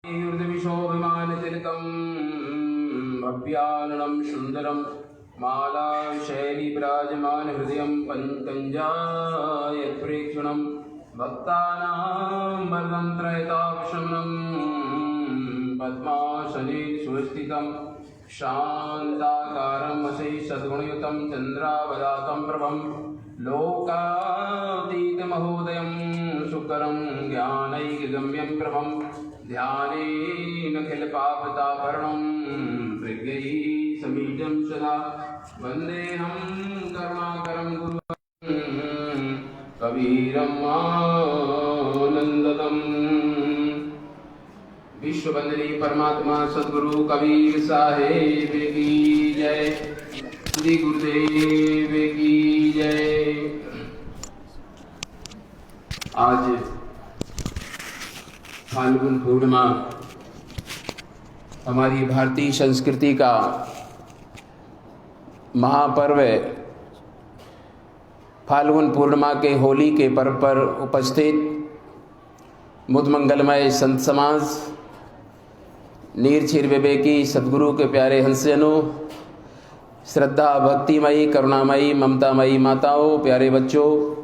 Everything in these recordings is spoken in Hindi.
ऊर्ध्वविशोभिमानतिलकम् अभ्याननं सुन्दरं मालाशैली विराजमानहृदयं पञ्कञ्जायत्प्रेक्षणं भक्तानां वरदं त्रयतापशमनं पद्मासने सुस्थितं शान्ताकारं वशे सद्गुणयुतं चन्द्रावदातं प्रभं लोकातीतमहोदयं सुकरं ज्ञानैकगम्यं प्रभं ध्यानेन खिलपापतापरणं प्रज्ञैः समीडं सदा वन्देऽहं करुणाकरं गुरुं कबीरम् आनन्ददम्। विश्ववंदनीय परमात्मा सद्गुरु कबीर साहेब की जय, श्री गुरुदेव की जय। आज फाल्गुन पूर्णिमा हमारी भारतीय संस्कृति का महापर्व है। फाल्गुन पूर्णिमा के होली के पर्व पर उपस्थित मुद मंगलमय संत समाज, नीरछीर विवेकी सद्गुरु के प्यारे हंसजनों, श्रद्धा भक्तिमयी करुणामयी ममतामयी माताओं, प्यारे बच्चों,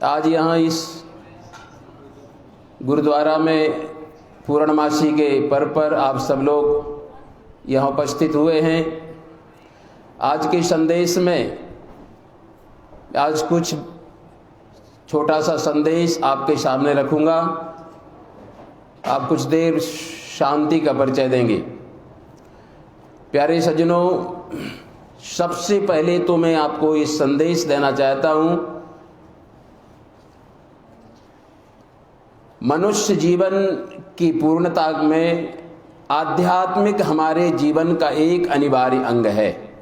आज यहाँ इस गुरुद्वारा में पूर्णमासी के पर्व पर आप सब लोग यहाँ उपस्थित हुए हैं। आज के संदेश में आज कुछ छोटा सा संदेश आपके सामने रखूँगा। आप कुछ देर शांति का परिचय देंगे। प्यारे सज्जनों, सबसे पहले तो मैं आपको इस संदेश देना चाहता हूँ, मनुष्य जीवन की पूर्णता में आध्यात्मिक हमारे जीवन का एक अनिवार्य अंग है।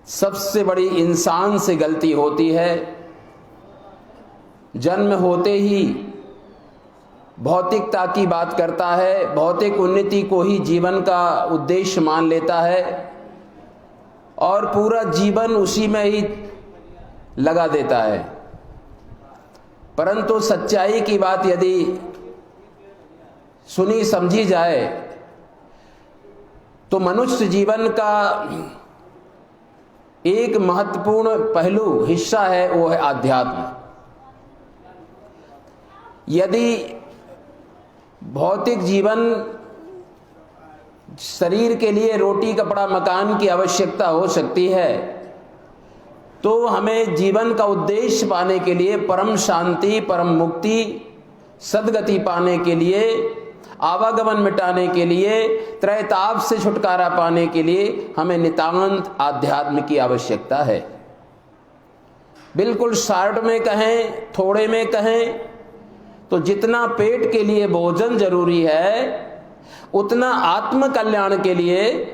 सबसे बड़ी इंसान से गलती होती है, जन्म होते ही भौतिकता की बात करता है, भौतिक उन्नति को ही जीवन का उद्देश्य मान लेता है और पूरा जीवन उसी में ही लगा देता है। परंतु सच्चाई की बात यदि सुनी समझी जाए तो मनुष्य जीवन का एक महत्वपूर्ण पहलू हिस्सा है, वो है आध्यात्म। यदि भौतिक जीवन शरीर के लिए रोटी कपड़ा मकान की आवश्यकता हो सकती है, तो हमें जीवन का उद्देश्य पाने के लिए, परम शांति परम मुक्ति सद्गति पाने के लिए, आवागमन मिटाने के लिए, त्रैताप से छुटकारा पाने के लिए हमें नितांत आध्यात्म की आवश्यकता है। बिल्कुल शॉर्ट में कहें, थोड़े में कहें तो जितना पेट के लिए भोजन जरूरी है, उतना आत्म कल्याण के लिए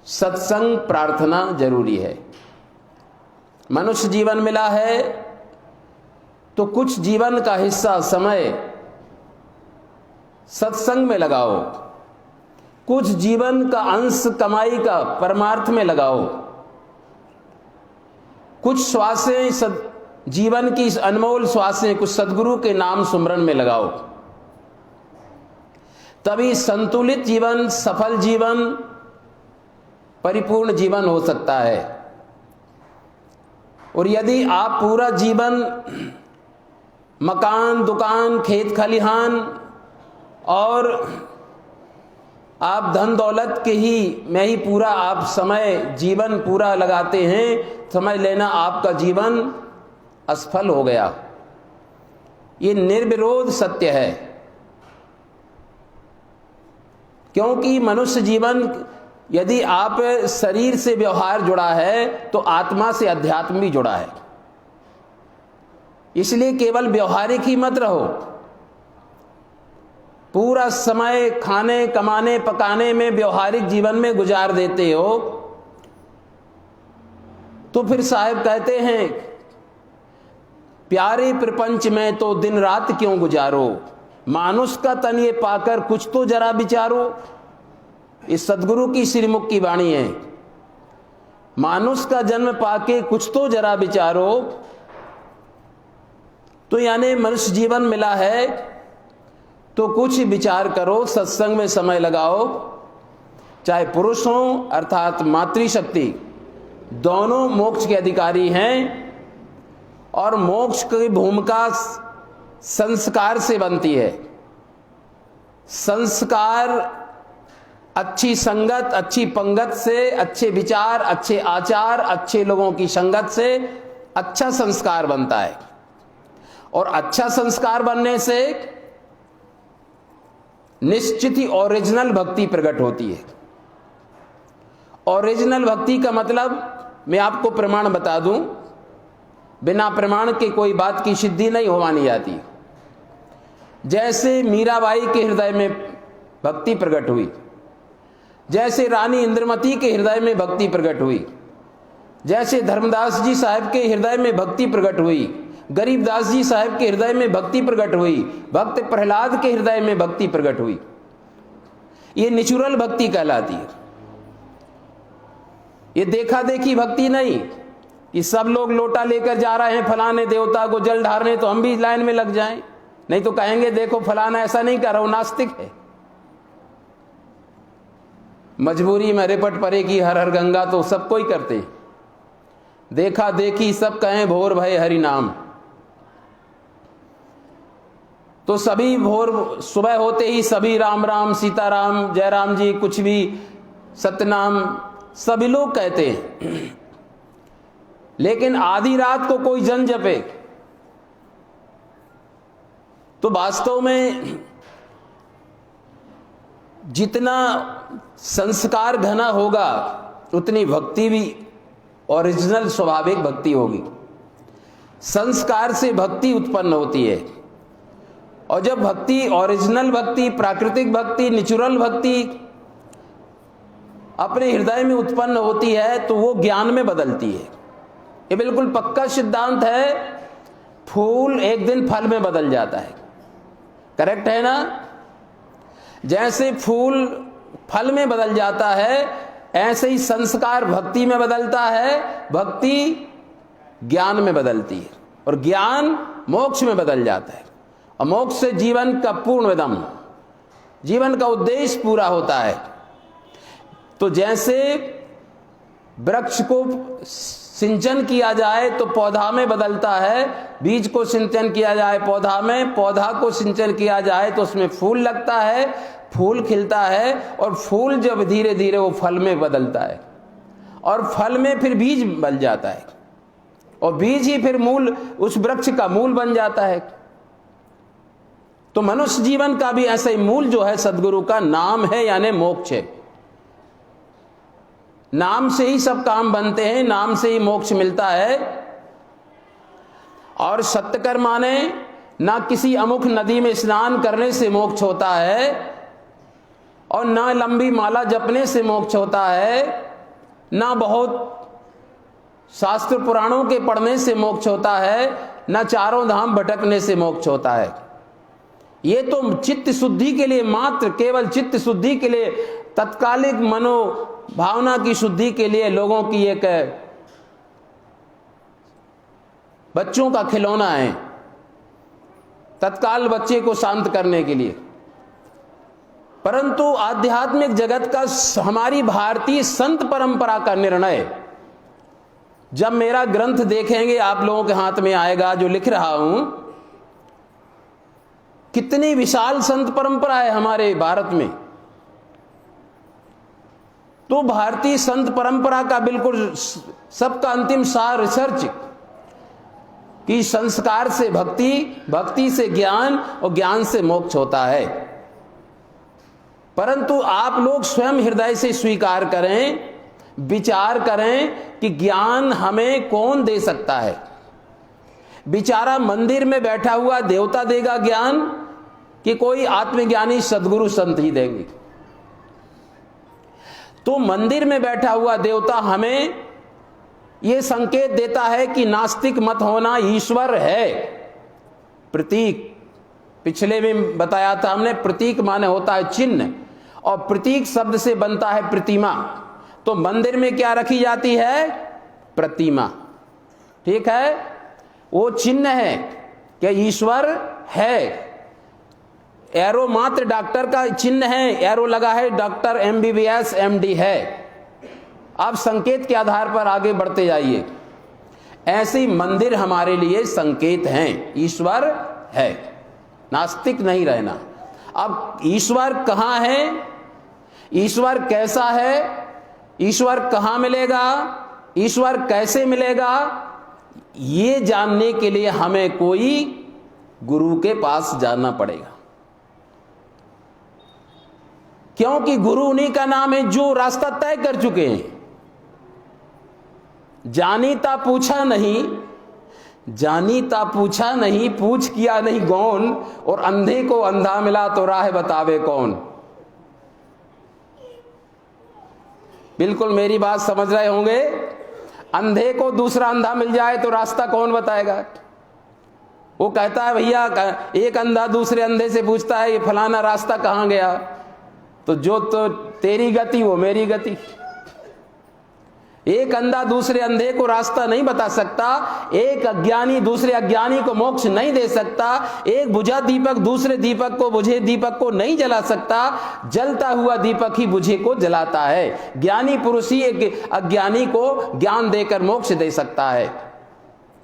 सत्संग प्रार्थना जरूरी है। मनुष्य जीवन मिला है तो कुछ जीवन का हिस्सा समय सत्संग में लगाओ, कुछ जीवन का अंश कमाई का परमार्थ में लगाओ, कुछ श्वासें जीवन की इस अनमोल श्वासें कुछ सद्गुरु के नाम सुमरन में लगाओ। तभी संतुलित जीवन, सफल जीवन, परिपूर्ण जीवन हो सकता है। और यदि आप पूरा जीवन मकान, दुकान, खेत खलिहान और आप धन दौलत के ही में ही पूरा आप समय जीवन पूरा लगाते हैं, समझ लेना आपका जीवन असफल हो गया। ये निर्विरोध सत्य है, क्योंकि मनुष्य जीवन यदि आप शरीर से व्यवहार जुड़ा है तो आत्मा से अध्यात्म भी जुड़ा है। इसलिए केवल व्यवहारिक ही मत रहो। पूरा समय खाने कमाने पकाने में व्यवहारिक जीवन में गुजार देते हो तो फिर साहब कहते हैं, प्यारे प्रपंच में तो दिन रात क्यों गुजारो, मानुष का तन ये पाकर कुछ तो जरा विचारो। इस सद्गुरु की श्रीमुख की वाणी है। मानुष का जन्म पाके कुछ तो जरा विचारो। तो यानी मनुष्य जीवन मिला है तो कुछ विचार करो, सत्संग में समय लगाओ। चाहे पुरुष हो अर्थात मातृशक्ति, दोनों मोक्ष के अधिकारी हैं और मोक्ष की भूमिका संस्कार से बनती है। संस्कार अच्छी संगत, अच्छी पंगत से, अच्छे विचार, अच्छे आचार, अच्छे लोगों की संगत से अच्छा संस्कार बनता है। और अच्छा संस्कार बनने से निश्चित ही ओरिजिनल भक्ति प्रकट होती है। ओरिजिनल भक्ति का मतलब मैं आपको प्रमाण बता दूं, बिना प्रमाण के कोई बात की सिद्धि नहीं हो मानी जाती। जैसे मीराबाई के हृदय में भक्ति प्रकट हुई, जैसे रानी इंद्रमती के हृदय में भक्ति प्रकट हुई, जैसे धर्मदास जी साहब के हृदय में भक्ति प्रकट हुई, गरीबदास जी साहब के हृदय में भक्ति प्रकट हुई, भक्त प्रहलाद के हृदय में भक्ति प्रकट हुई, ये नेचुरल भक्ति कहलाती है। ये देखा देखी भक्ति नहीं कि सब लोग लोटा लेकर जा रहे हैं फलाने देवता को जल ढारने तो हम भी लाइन में लग जाएं, नहीं तो कहेंगे देखो फलाना ऐसा नहीं कर रहा, वो नास्तिक है। मजबूरी में रिपट पड़ेगी हर हर गंगा तो सब कोई करते, देखा देखी सब कहें भोर भय हरि नाम, तो सभी भोर सुबह होते ही सभी राम राम सीताराम जय राम जी कुछ भी सतनाम सभी लोग कहते हैं। लेकिन आधी रात को कोई जन जपे तो वास्तव में जितना संस्कार घना होगा उतनी भक्ति भी ओरिजिनल स्वाभाविक भक्ति होगी। संस्कार से भक्ति उत्पन्न होती है और जब भक्ति ओरिजिनल भक्ति, प्राकृतिक भक्ति, नेचुरल भक्ति अपने हृदय में उत्पन्न होती है तो वो ज्ञान में बदलती है। ये बिल्कुल पक्का सिद्धांत है, फूल एक दिन फल में बदल जाता है, करेक्ट है ना? जैसे फूल फल में बदल जाता है ऐसे ही संस्कार भक्ति में बदलता है, भक्ति ज्ञान में बदलती है और ज्ञान मोक्ष में बदल जाता है और मोक्ष से जीवन का पूर्ण विदम, जीवन का उद्देश्य पूरा होता है। तो जैसे वृक्ष को सिंचन किया जाए तो पौधा में बदलता है, बीज को सिंचन किया जाए पौधा में, पौधा को सिंचन किया जाए तो उसमें फूल लगता है, फूल खिलता है और फूल जब धीरे धीरे वो फल में बदलता है और फल में फिर बीज बन जाता है और बीज ही फिर मूल, उस वृक्ष का मूल बन जाता है। तो मनुष्य जीवन का भी ऐसा ही मूल जो है सदगुरु का नाम है, यानी मोक्ष है। नाम से ही सब काम बनते हैं, नाम से ही मोक्ष मिलता है। और सत्यकर माने ना किसी अमुक नदी में स्नान करने से मोक्ष होता है और ना लंबी माला जपने से मोक्ष होता है, ना बहुत शास्त्र पुराणों के पढ़ने से मोक्ष होता है, ना चारों धाम भटकने से मोक्ष होता है। ये तो चित्त शुद्धि के लिए, मात्र केवल चित्त शुद्धि के लिए, तत्कालिक मनो भावना की शुद्धि के लिए लोगों की एक बच्चों का खिलौना है, तत्काल बच्चे को शांत करने के लिए। परंतु आध्यात्मिक जगत का, हमारी भारतीय संत परंपरा का निर्णय, जब मेरा ग्रंथ देखेंगे आप लोगों के हाथ में आएगा जो लिख रहा हूं, कितनी विशाल संत परंपरा है हमारे भारत में। तो भारतीय संत परंपरा का बिल्कुल सबका अंतिम सार रिसर्च कि संस्कार से भक्ति, भक्ति से ज्ञान और ज्ञान से मोक्ष होता है। परंतु आप लोग स्वयं हृदय से स्वीकार करें, विचार करें कि ज्ञान हमें कौन दे सकता है। बेचारा मंदिर में बैठा हुआ देवता देगा ज्ञान कि कोई आत्मज्ञानी सदगुरु संत ही देंगे? तो मंदिर में बैठा हुआ देवता हमें यह संकेत देता है कि नास्तिक मत होना, ईश्वर है। प्रतीक पिछले में बताया था हमने, प्रतीक माने होता है चिन्ह और प्रतीक शब्द से बनता है प्रतिमा। तो मंदिर में क्या रखी जाती है? प्रतिमा, ठीक है? वो चिन्ह है कि ईश्वर है। एरो मात्र डॉक्टर का चिन्ह है, एरो लगा है डॉक्टर MBBS MD है। आप संकेत के आधार पर आगे बढ़ते जाइए। ऐसे मंदिर हमारे लिए संकेत हैं, ईश्वर है, नास्तिक नहीं रहना। अब ईश्वर कहाँ है, ईश्वर कैसा है, ईश्वर कहाँ मिलेगा, ईश्वर कैसे मिलेगा, ये जानने के लिए हमें कोई गुरु के पास जाना पड़ेगा। क्योंकि गुरु उन्हीं का नाम है जो रास्ता तय कर चुके हैं। जानीता पूछा नहीं, जानीता पूछा नहीं, पूछ किया नहीं गौन, और अंधे को अंधा मिला तो राह बतावे कौन। बिल्कुल मेरी बात समझ रहे होंगे। अंधे को दूसरा अंधा मिल जाए तो रास्ता कौन बताएगा। वो कहता है भैया, एक अंधा दूसरे अंधे से पूछता है ये फलाना रास्ता कहां गया, तो जो तो तेरी गति वो मेरी गति। एक अंधा दूसरे अंधे को रास्ता नहीं बता सकता, एक अज्ञानी दूसरे अज्ञानी को मोक्ष नहीं दे सकता, एक बुझा दीपक दूसरे दीपक को बुझे दीपक को नहीं जला सकता, जलता हुआ दीपक ही बुझे को जलाता है। ज्ञानी पुरुष ही एक अज्ञानी को ज्ञान देकर मोक्ष दे सकता है।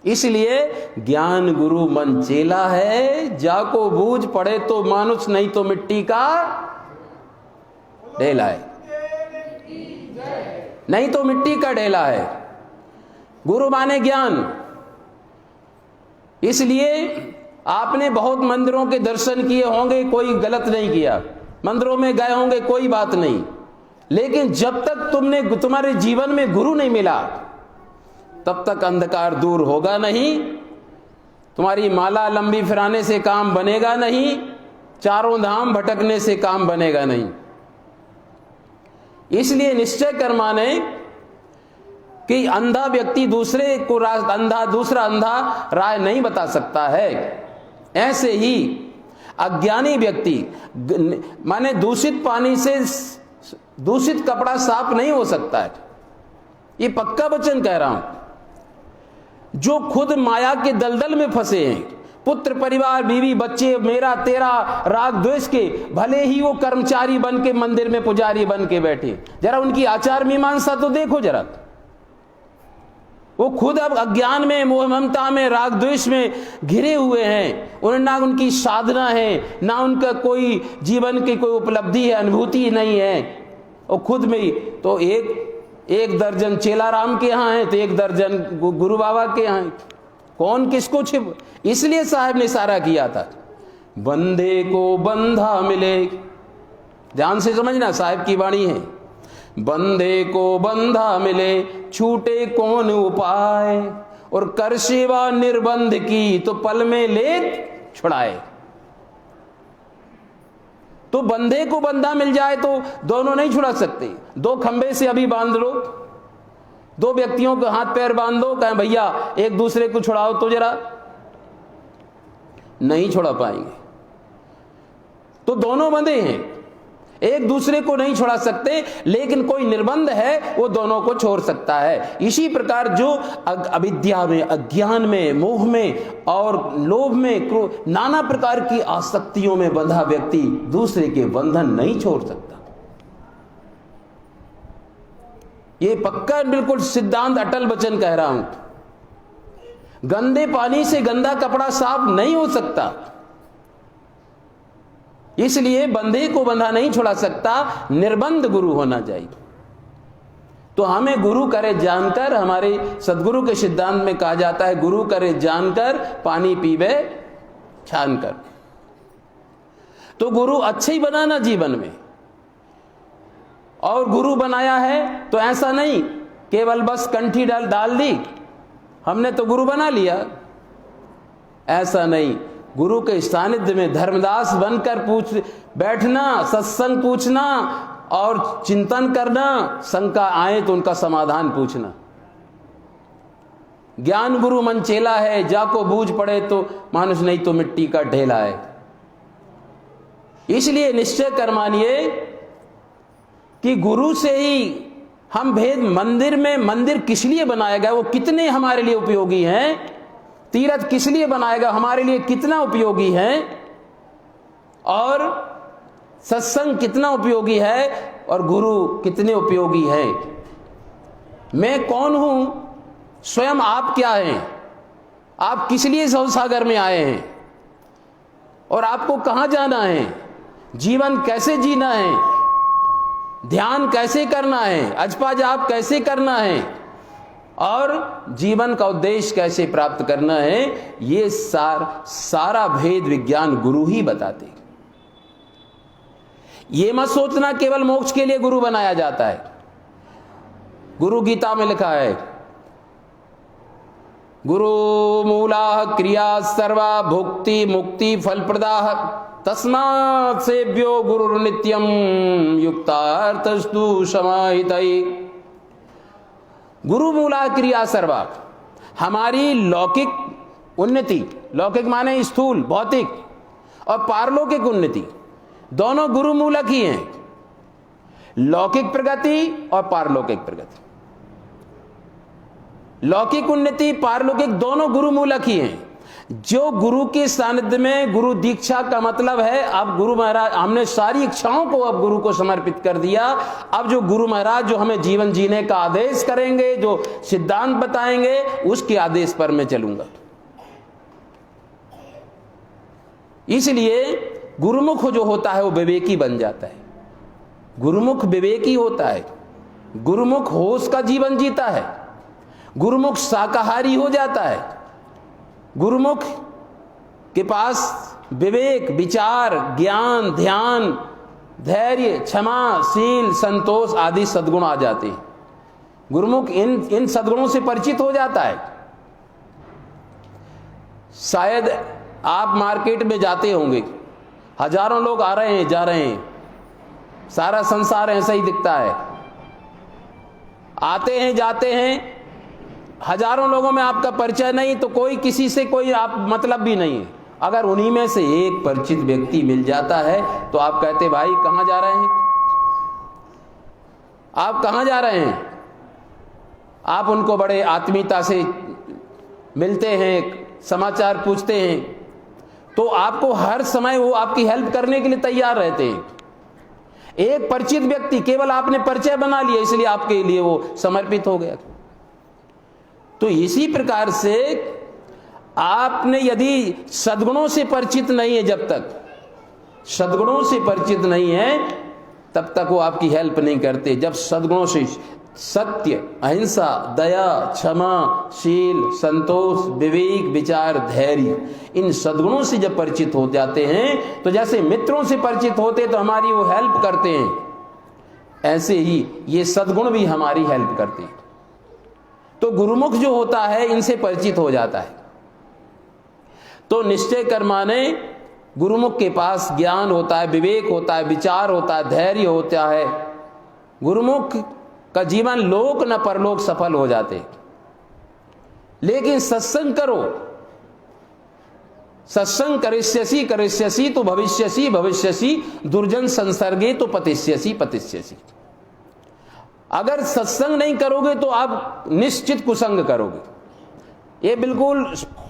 इसलिए ज्ञान गुरु मन चेला है, जाको बूझ पड़े तो मानुष नहीं तो मिट्टी का ढेला है, नहीं तो मिट्टी का ढेला है। गुरु माने ज्ञान। इसलिए आपने बहुत मंदिरों के दर्शन किए होंगे, कोई गलत नहीं किया, मंदिरों में गए होंगे, कोई बात नहीं, लेकिन जब तक तुम्हारे जीवन में गुरु नहीं मिला तब तक अंधकार दूर होगा नहीं, तुम्हारी माला लंबी फिराने से काम बनेगा नहीं, चारों धाम भटकने से काम बनेगा नहीं। इसलिए निश्चय कर माने कि अंधा व्यक्ति दूसरे को दूसरा अंधा राह नहीं बता सकता है। ऐसे ही अज्ञानी व्यक्ति माने दूषित पानी से दूषित कपड़ा साफ नहीं हो सकता है, ये पक्का वचन कह रहा हूं। जो खुद माया के दलदल में फंसे हैं, पुत्र परिवार बीवी बच्चे मेरा तेरा राग द्वेष के, भले ही वो कर्मचारी बन के मंदिर में पुजारी बन के बैठे, जरा उनकी आचार मीमांसा तो देखो जरा। वो खुद अब अज्ञान में, मोह ममता में, राग द्वेष में घिरे हुए हैं। उन्हें ना उनकी साधना है, ना उनका कोई जीवन की कोई उपलब्धि है, अनुभूति नहीं है। और खुद में ही तो एक दर्जन चेला राम के यहाँ है तो एक दर्जन गुरु बाबा के यहाँ है। कौन किसको छिप, इसलिए साहब ने इशारा किया था, बंदे को बंधा मिले। ध्यान से समझना, साहब की वाणी है, बंदे को बंधा मिले छूटे कौन उपाय, और कर सेवा निर्बंध की तो पल में ले छुड़ाए। तो बंधे को बंधा मिल जाए तो दोनों नहीं छुड़ा सकते। दो खंबे से अभी बांध लो, दो व्यक्तियों के हाथ पैर बांध दो, कहें भैया एक दूसरे को छुड़ाओ तो जरा, नहीं छुड़ा पाएंगे। तो दोनों बंधे हैं, एक दूसरे को नहीं छुड़ा सकते, लेकिन कोई निर्बंध है वो दोनों को छोड़ सकता है। इसी प्रकार जो अविद्या में, अज्ञान में, मोह में और लोभ में, नाना प्रकार की आसक्तियों में बंधा व्यक्ति दूसरे के बंधन नहीं छोड़ सकता। ये पक्का बिल्कुल सिद्धांत अटल वचन कह रहा हूं। गंदे पानी से गंदा कपड़ा साफ नहीं हो सकता, इसलिए बंधे को बंधा नहीं छुड़ा सकता, निर्बंध गुरु होना चाहिए। तो हमें गुरु करे जानकर, हमारे सदगुरु के सिद्धांत में कहा जाता है, गुरु करे जानकर पानी पीवे छानकर। तो गुरु अच्छे ही बनाना जीवन में, और गुरु बनाया है तो ऐसा नहीं केवल बस कंठी डाल दी हमने तो गुरु बना लिया, ऐसा नहीं। गुरु के सानिध्य में धर्मदास बनकर बैठना, सत्संग पूछना और चिंतन करना, शंका आए तो उनका समाधान पूछना। ज्ञान गुरु मन चेला है, जाको बूझ पड़े तो मानुष नहीं तो मिट्टी का ढेला है। इसलिए निश्चय कर मानिए कि गुरु से ही हम भेद, मंदिर किस लिए बनाया गया, वो कितने हमारे लिए उपयोगी हैं, तीर्थ किस लिए बनाएगा, हमारे लिए कितना उपयोगी है, और सत्संग कितना उपयोगी है और गुरु कितने उपयोगी है। मैं कौन हूं, स्वयं आप क्या हैं, आप किस लिए भवसागर में आए हैं और आपको कहां जाना है, जीवन कैसे जीना है, ध्यान कैसे करना है, अजपा जाप कैसे करना है और जीवन का उद्देश्य कैसे प्राप्त करना है, ये सारा भेद विज्ञान गुरु ही बताते। ये मत सोचना केवल मोक्ष के लिए गुरु बनाया जाता है। गुरु गीता में लिखा है, गुरु मूला क्रिया सर्वा भुक्ति मुक्ति फलप्रदा तस्मात् सेव्यो गुरु नित्यम युक्तार्थस्तु समाहितये। गुरु मूला क्रिया सर्वा, हमारी लौकिक उन्नति, लौकिक माने स्थूल भौतिक, और पारलौकिक उन्नति दोनों गुरु मूलक ही हैं। लौकिक प्रगति और पारलौकिक प्रगति, लौकिक उन्नति पारलौकिक दोनों गुरु मूलक ही हैं। जो गुरु के सानिध्य में, गुरु दीक्षा का मतलब है अब गुरु महाराज, हमने सारी इच्छाओं को अब गुरु को समर्पित कर दिया। अब जो गुरु महाराज जो हमें जीवन जीने का आदेश करेंगे, जो सिद्धांत बताएंगे, उसके आदेश पर मैं चलूंगा। इसलिए गुरुमुख जो होता है वो विवेकी बन जाता है। गुरुमुख विवेकी होता है, गुरुमुख होश का जीवन जीता है, गुरुमुख शाकाहारी हो जाता है, गुरुमुख के पास विवेक, विचार, ज्ञान, ध्यान, धैर्य, क्षमा, शील, संतोष आदि सद्गुण आ जाते हैं। गुरुमुख इन सद्गुणों से परिचित हो जाता है। शायद आप मार्केट में जाते होंगे, हजारों लोग आ रहे हैं जा रहे हैं, सारा संसार ऐसा ही दिखता है, आते हैं जाते हैं, हजारों लोगों में आपका परिचय नहीं तो कोई किसी से कोई आप मतलब भी नहीं है। अगर उन्हीं में से एक परिचित व्यक्ति मिल जाता है तो आप कहते भाई कहां जा रहे हैं, आप कहां जा रहे हैं। आप उनको बड़े आत्मीयता से मिलते हैं, समाचार पूछते हैं, तो आपको हर समय वो आपकी हेल्प करने के लिए तैयार रहते हैं। एक परिचित व्यक्ति, केवल आपने परिचय बना लिया इसलिए आपके लिए वो समर्पित हो गया। तो इसी प्रकार से आपने यदि सद्गुणों से परिचित नहीं है, जब तक सद्गुणों से परिचित नहीं है तब तक वो आपकी हेल्प नहीं करते। जब सद्गुणों से, सत्य, अहिंसा, दया, क्षमा, शील, संतोष, विवेक, विचार, धैर्य, इन सद्गुणों से जब परिचित हो जाते हैं तो जैसे मित्रों से परिचित होते तो हमारी वो हेल्प करते हैं, ऐसे ही ये सद्गुण भी हमारी हेल्प करते हैं। तो गुरुमुख जो होता है इनसे परिचित हो जाता है। तो निश्चय कर माने गुरुमुख के पास ज्ञान होता है, विवेक होता है, विचार होता है, धैर्य होता है। गुरुमुख का जीवन लोक न परलोक सफल हो जाते। लेकिन सत्संग करो, सत्संग करिष्यसि करिष्यसि तो भविष्यसि भविष्यसि दुर्जन संसर्गे तो पतिष्यसि पतिष्यसि। अगर सत्संग नहीं करोगे तो आप निश्चित कुसंग करोगे। ये बिल्कुल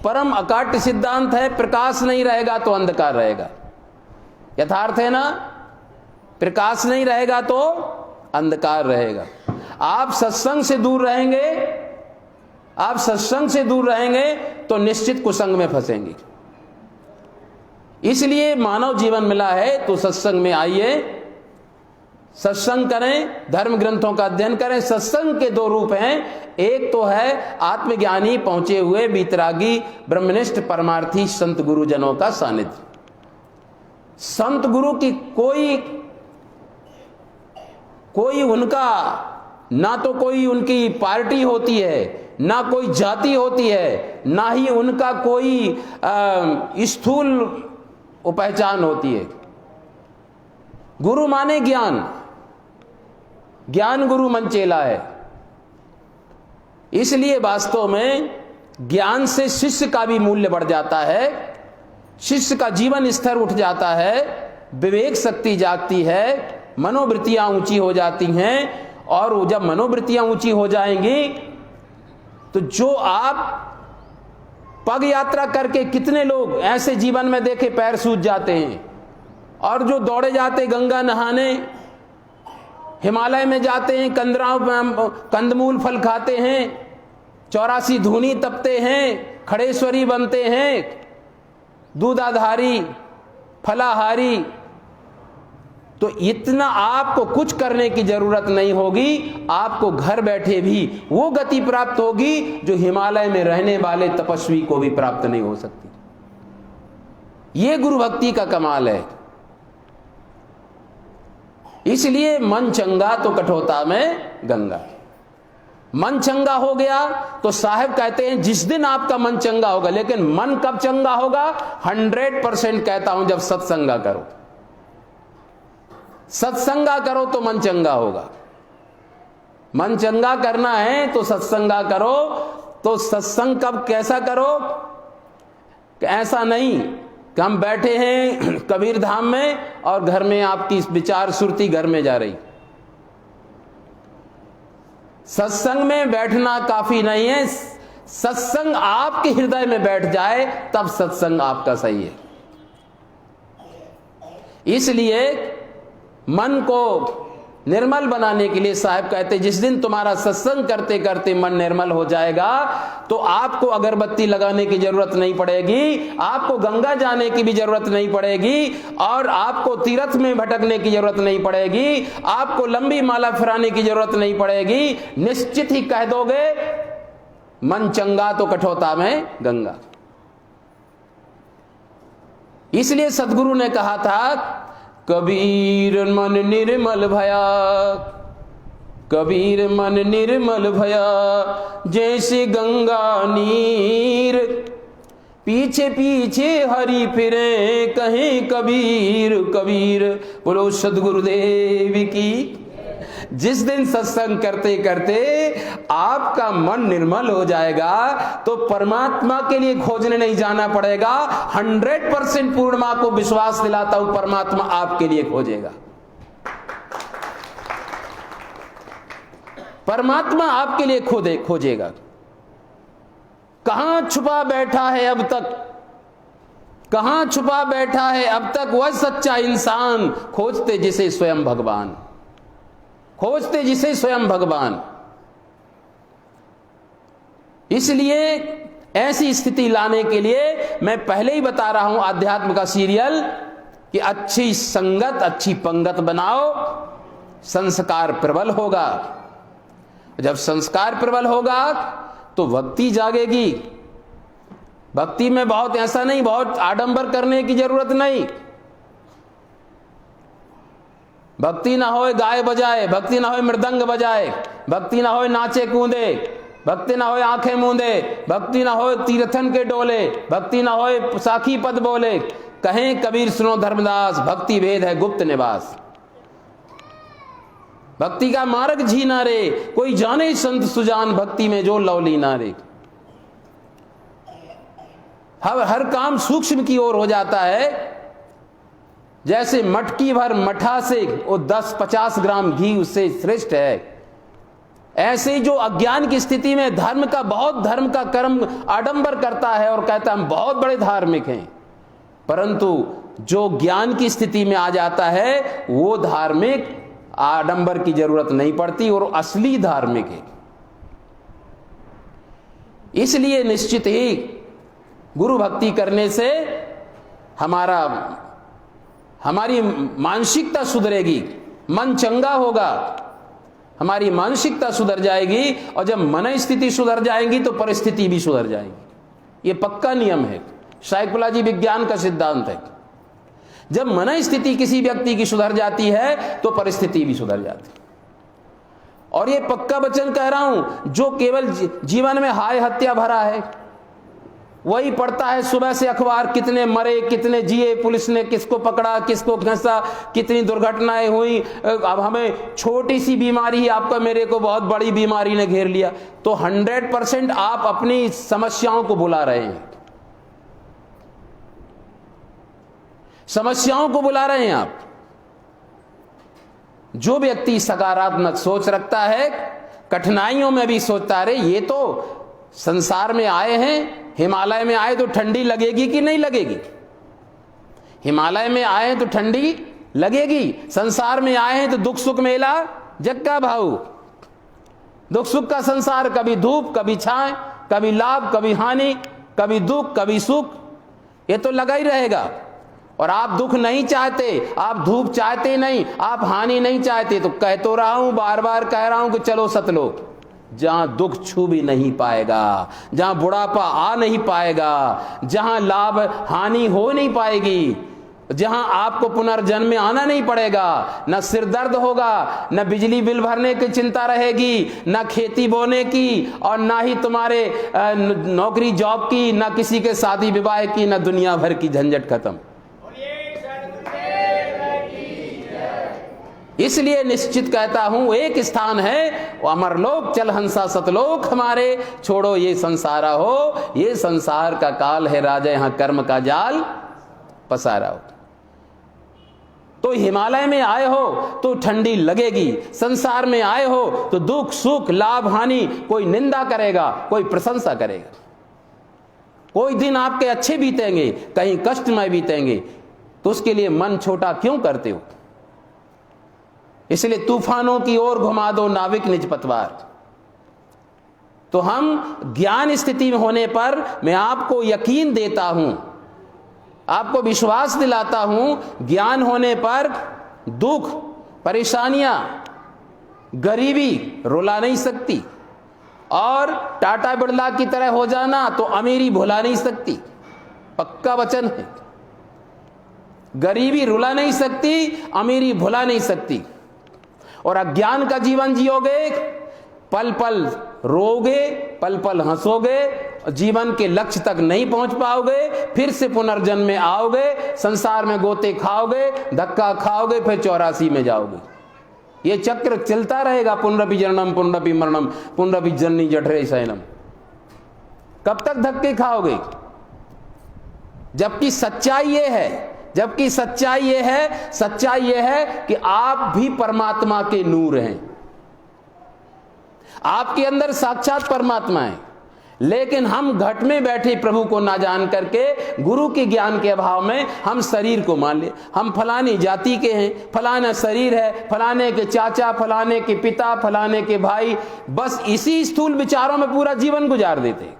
परम अकाट्य सिद्धांत है। प्रकाश नहीं रहेगा तो अंधकार रहेगा, यथार्थ है ना। प्रकाश नहीं रहेगा तो अंधकार रहेगा। आप सत्संग से दूर रहेंगे, आप सत्संग से दूर रहेंगे तो निश्चित कुसंग में फंसेंगे। इसलिए मानव जीवन मिला है तो सत्संग में आइए, सत्संग करें, धर्म ग्रंथों का अध्ययन करें। सत्संग के दो रूप हैं, एक तो है आत्मज्ञानी पहुंचे हुए वितरागी ब्रह्मनिष्ठ परमार्थी संत गुरुजनों का सानिध्य। संत गुरु की कोई उनका ना तो कोई उनकी पार्टी होती है, ना कोई जाति होती है, ना ही उनका कोई स्थूल पहचान होती है। गुरु माने ज्ञान, ज्ञान गुरु मन चेला है। इसलिए वास्तव में ज्ञान से शिष्य का भी मूल्य बढ़ जाता है, शिष्य का जीवन स्तर उठ जाता है, विवेक शक्ति जागती है, मनोवृत्तियां ऊंची हो जाती हैं। और जब मनोवृत्तियां ऊंची हो जाएंगी तो जो आप पग यात्रा करके, कितने लोग ऐसे जीवन में देखे पैर सूज जाते हैं, और जो दौड़े जाते गंगा नहाने, हिमालय में जाते हैं, कंदमूल फल खाते हैं, 84 धूनी तपते हैं, खड़ेश्वरी बनते हैं, दूधाधारी फलाहारी, तो इतना आपको कुछ करने की जरूरत नहीं होगी। आपको घर बैठे भी वो गति प्राप्त होगी जो हिमालय में रहने वाले तपस्वी को भी प्राप्त नहीं हो सकती। ये गुरु भक्ति का कमाल है। इसलिए मन चंगा तो कठोता में गंगा। मन चंगा हो गया तो साहब कहते हैं जिस दिन आपका मन चंगा होगा, लेकिन मन कब चंगा होगा? 100% कहता हूं जब सत्संगा करो। सत्संगा करो तो मन चंगा होगा। मन चंगा करना है तो सत्संगा करो। तो सत्संग कब कैसा करो? ऐसा नहीं कि हम बैठे हैं कबीर धाम में और घर में आपकी विचार सुरती घर में जा रही। सत्संग में बैठना काफी नहीं है, सत्संग आपके हृदय में बैठ जाए तब सत्संग आपका सही है। इसलिए मन को निर्मल बनाने के लिए साहब कहते जिस दिन तुम्हारा सत्संग करते करते मन निर्मल हो जाएगा तो आपको अगरबत्ती लगाने की जरूरत नहीं पड़ेगी, आपको गंगा जाने की भी जरूरत नहीं पड़ेगी, और आपको तीर्थ में भटकने की जरूरत नहीं पड़ेगी, आपको लंबी माला फिराने की जरूरत नहीं पड़ेगी। निश्चित ही कह दोगे मन चंगा तो कठोता में गंगा। इसलिए सदगुरु ने कहा था कबीर मन निर्मल भया, कबीर मन निर्मल भया, जैसे गंगा नीर, पीछे पीछे हरि फिरे कहें कबीर कबीर। बोलो सदगुरुदेव की। जिस दिन सत्संग करते करते आपका मन निर्मल हो जाएगा तो परमात्मा के लिए खोजने नहीं जाना पड़ेगा। 100% पूर्णिमा को विश्वास दिलाता हूं परमात्मा आपके लिए खोजेगा। परमात्मा आपके लिए खोजेगा। कहां छुपा बैठा है अब तक, कहां छुपा बैठा है अब तक वह सच्चा इंसान, खोजते जिसे स्वयं भगवान, खोजते जिसे स्वयं भगवान। इसलिए ऐसी स्थिति लाने के लिए मैं पहले ही बता रहा हूं आध्यात्म का सीरियल कि अच्छी संगत अच्छी पंगत बनाओ, संस्कार प्रबल होगा। जब संस्कार प्रबल होगा तो भक्ति जागेगी। भक्ति में बहुत ऐसा नहीं, बहुत आडंबर करने की जरूरत नहीं। भक्ति ना होए गाय बजाए, भक्ति ना होए मृदंग बजाए, भक्ति ना होए नाचे कूदे, भक्ति ना होए आंखें मूंदे, भक्ति ना होए तीर्थन के डोले, भक्ति ना होए साखी पद बोले। कहें कबीर सुनो धर्मदास, भक्ति भेद है गुप्त निवास। भक्ति का मार्ग झीना रे, कोई जाने संत सुजान, भक्ति में जो लौली ना रे। हर काम सूक्ष्म की ओर हो जाता है। जैसे मटकी भर मठा से वो 10-50 ग्राम घी उससे श्रेष्ठ है, ऐसे ही जो अज्ञान की स्थिति में धर्म का कर्म आडंबर करता है और कहता है हम बहुत बड़े धार्मिक हैं, परंतु जो ज्ञान की स्थिति में आ जाता है वो धार्मिक आडंबर की जरूरत नहीं पड़ती और असली धार्मिक है। इसलिए निश्चित ही गुरु भक्ति करने से हमारी मानसिकता सुधरेगी, मन चंगा होगा, हमारी मानसिकता सुधर जाएगी, और जब मन स्थिति सुधर जाएगी तो परिस्थिति भी सुधर जाएगी। ये पक्का नियम है, साइकोलॉजी विज्ञान का सिद्धांत है। जब मन स्थिति किसी व्यक्ति की सुधर जाती है तो परिस्थिति भी सुधर जाती है। और ये पक्का वचन कह रहा हूं, जो केवल जीवन में हाय हत्या भरा है वही पढ़ता है सुबह से अखबार, कितने मरे कितने जिए, पुलिस ने किसको पकड़ा किसको घंसा, कितनी दुर्घटनाएं हुई, अब हमें छोटी सी बीमारी ही आपका मेरे को बहुत बड़ी बीमारी ने घेर लिया, तो 100% आप अपनी समस्याओं को भुला रहे हैं। समस्याओं को बुला रहे हैं आप। जो व्यक्ति सकारात्मक सोच रखता है, कठिनाइयों में भी सोचता है, ये तो संसार में आए हैं, हिमालय में आए तो ठंडी लगेगी कि नहीं लगेगी, हिमालय में आए हैं तो ठंडी लगेगी, संसार में आए हैं तो दुख सुख मेला जग का भाऊ। दुख सुख का संसार, कभी धूप कभी छाए, कभी लाभ कभी हानि, कभी दुख कभी सुख, ये तो लगा ही रहेगा। और आप दुख नहीं चाहते, आप धूप चाहते नहीं, आप हानि नहीं चाहते, तो कह तो रहा हूं, बार बार कह रहा हूं कि चलो सतलोक, जहां दुख छू भी नहीं पाएगा, जहां बुढ़ापा आ नहीं पाएगा, जहां लाभ हानि हो नहीं पाएगी, जहां आपको पुनर्जन्म में आना नहीं पड़ेगा, न सिर दर्द होगा, न बिजली बिल भरने की चिंता रहेगी, न खेती बोने की, और ना ही तुम्हारे नौकरी जॉब की, न किसी के शादी विवाह की, न दुनिया भर की झंझट खत्म। इसलिए निश्चित कहता हूं, एक स्थान है वो अमरलोक, चल हंसा सतलोक हमारे, छोड़ो ये संसारा हो, ये संसार का काल है राजा, यहां कर्म का जाल पसारा हो। तो हिमालय में आए हो तो ठंडी लगेगी, संसार में आए हो तो दुख सुख लाभ हानि, कोई निंदा करेगा, कोई प्रशंसा करेगा। कोई दिन आपके अच्छे बीतेंगे, कहीं कष्टमय बीतेंगे, तो उसके लिए मन छोटा क्यों करते हो? इसलिए तूफानों की ओर घुमा दो नाविक निज पतवार। तो हम ज्ञान स्थिति में होने पर मैं आपको यकीन देता हूं, आपको विश्वास दिलाता हूं, ज्ञान होने पर दुख परेशानियां गरीबी रुला नहीं सकती, और टाटा बिरला की तरह हो जाना तो अमीरी भुला नहीं सकती, पक्का वचन है। गरीबी रुला नहीं सकती, अमीरी भुला नहीं सकती। और अज्ञान का जीवन जियोगे, पल पल रोगे, पल पल हंसोगे, जीवन के लक्ष्य तक नहीं पहुंच पाओगे, फिर से पुनर्जन्म में आओगे, संसार में गोते खाओगे, धक्का खाओगे, फिर 84 में जाओगे। ये चक्र चलता रहेगा, पुनरपि जननम पुनरपि मरणम पुनरपि जननी जठरे शयनम। कब तक धक्के खाओगे? जबकि सच्चाई ये है, सच्चाई ये है कि आप भी परमात्मा के नूर हैं, आपके अंदर साक्षात परमात्मा है। लेकिन हम घट में बैठे प्रभु को ना जान करके, गुरु के ज्ञान के अभाव में हम शरीर को मान ले, हम फलानी जाति के हैं, फलाना शरीर है, फलाने के चाचा, फलाने के पिता, फलाने के भाई, बस इसी स्थूल विचारों में पूरा जीवन गुजार देते।